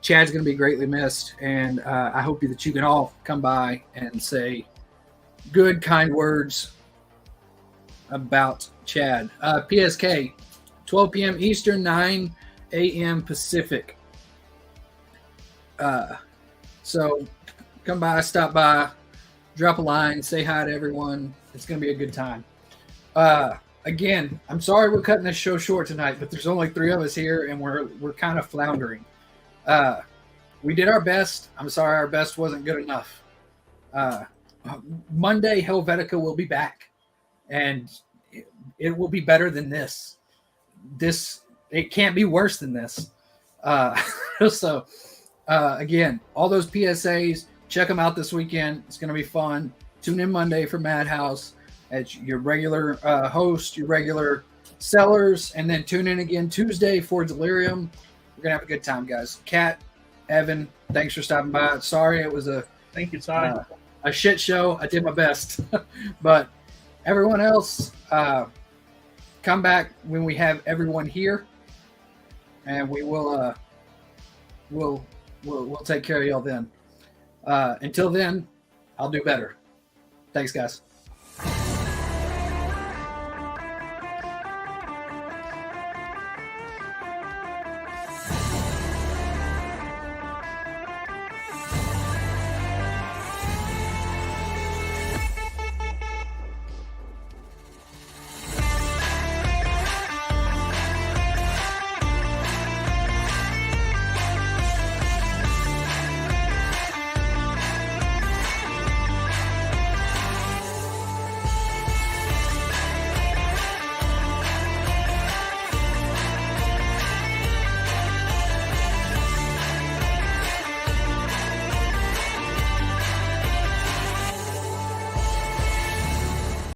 Chad's going to be greatly missed, and I hope that you can all come by and say good, kind words about Chad. PSK, 12 p.m. Eastern, 9 a.m. Pacific. So come by, stop by, drop a line, say hi to everyone. It's going to be a good time. Again, I'm sorry we're cutting this show short tonight, but there's only 3 of us here, and we're kind of floundering. We did our best. I'm sorry our best wasn't good enough. Monday, Helvetica will be back, and it will be better than this. It can't be worse than this. So, again, all those PSAs, check them out this weekend. It's going to be fun. Tune in Monday for MadHouse as your regular host, your regular sellers, and then tune in again Tuesday for Delirium. We're going to have a good time, guys. Kat, Evan, thanks for stopping by. Sorry, it was a Thank you, Ty. a shit show. I did my best, but everyone else, come back when we have everyone here, and we will we'll take care of y'all then. Until then, I'll do better. Thanks, guys.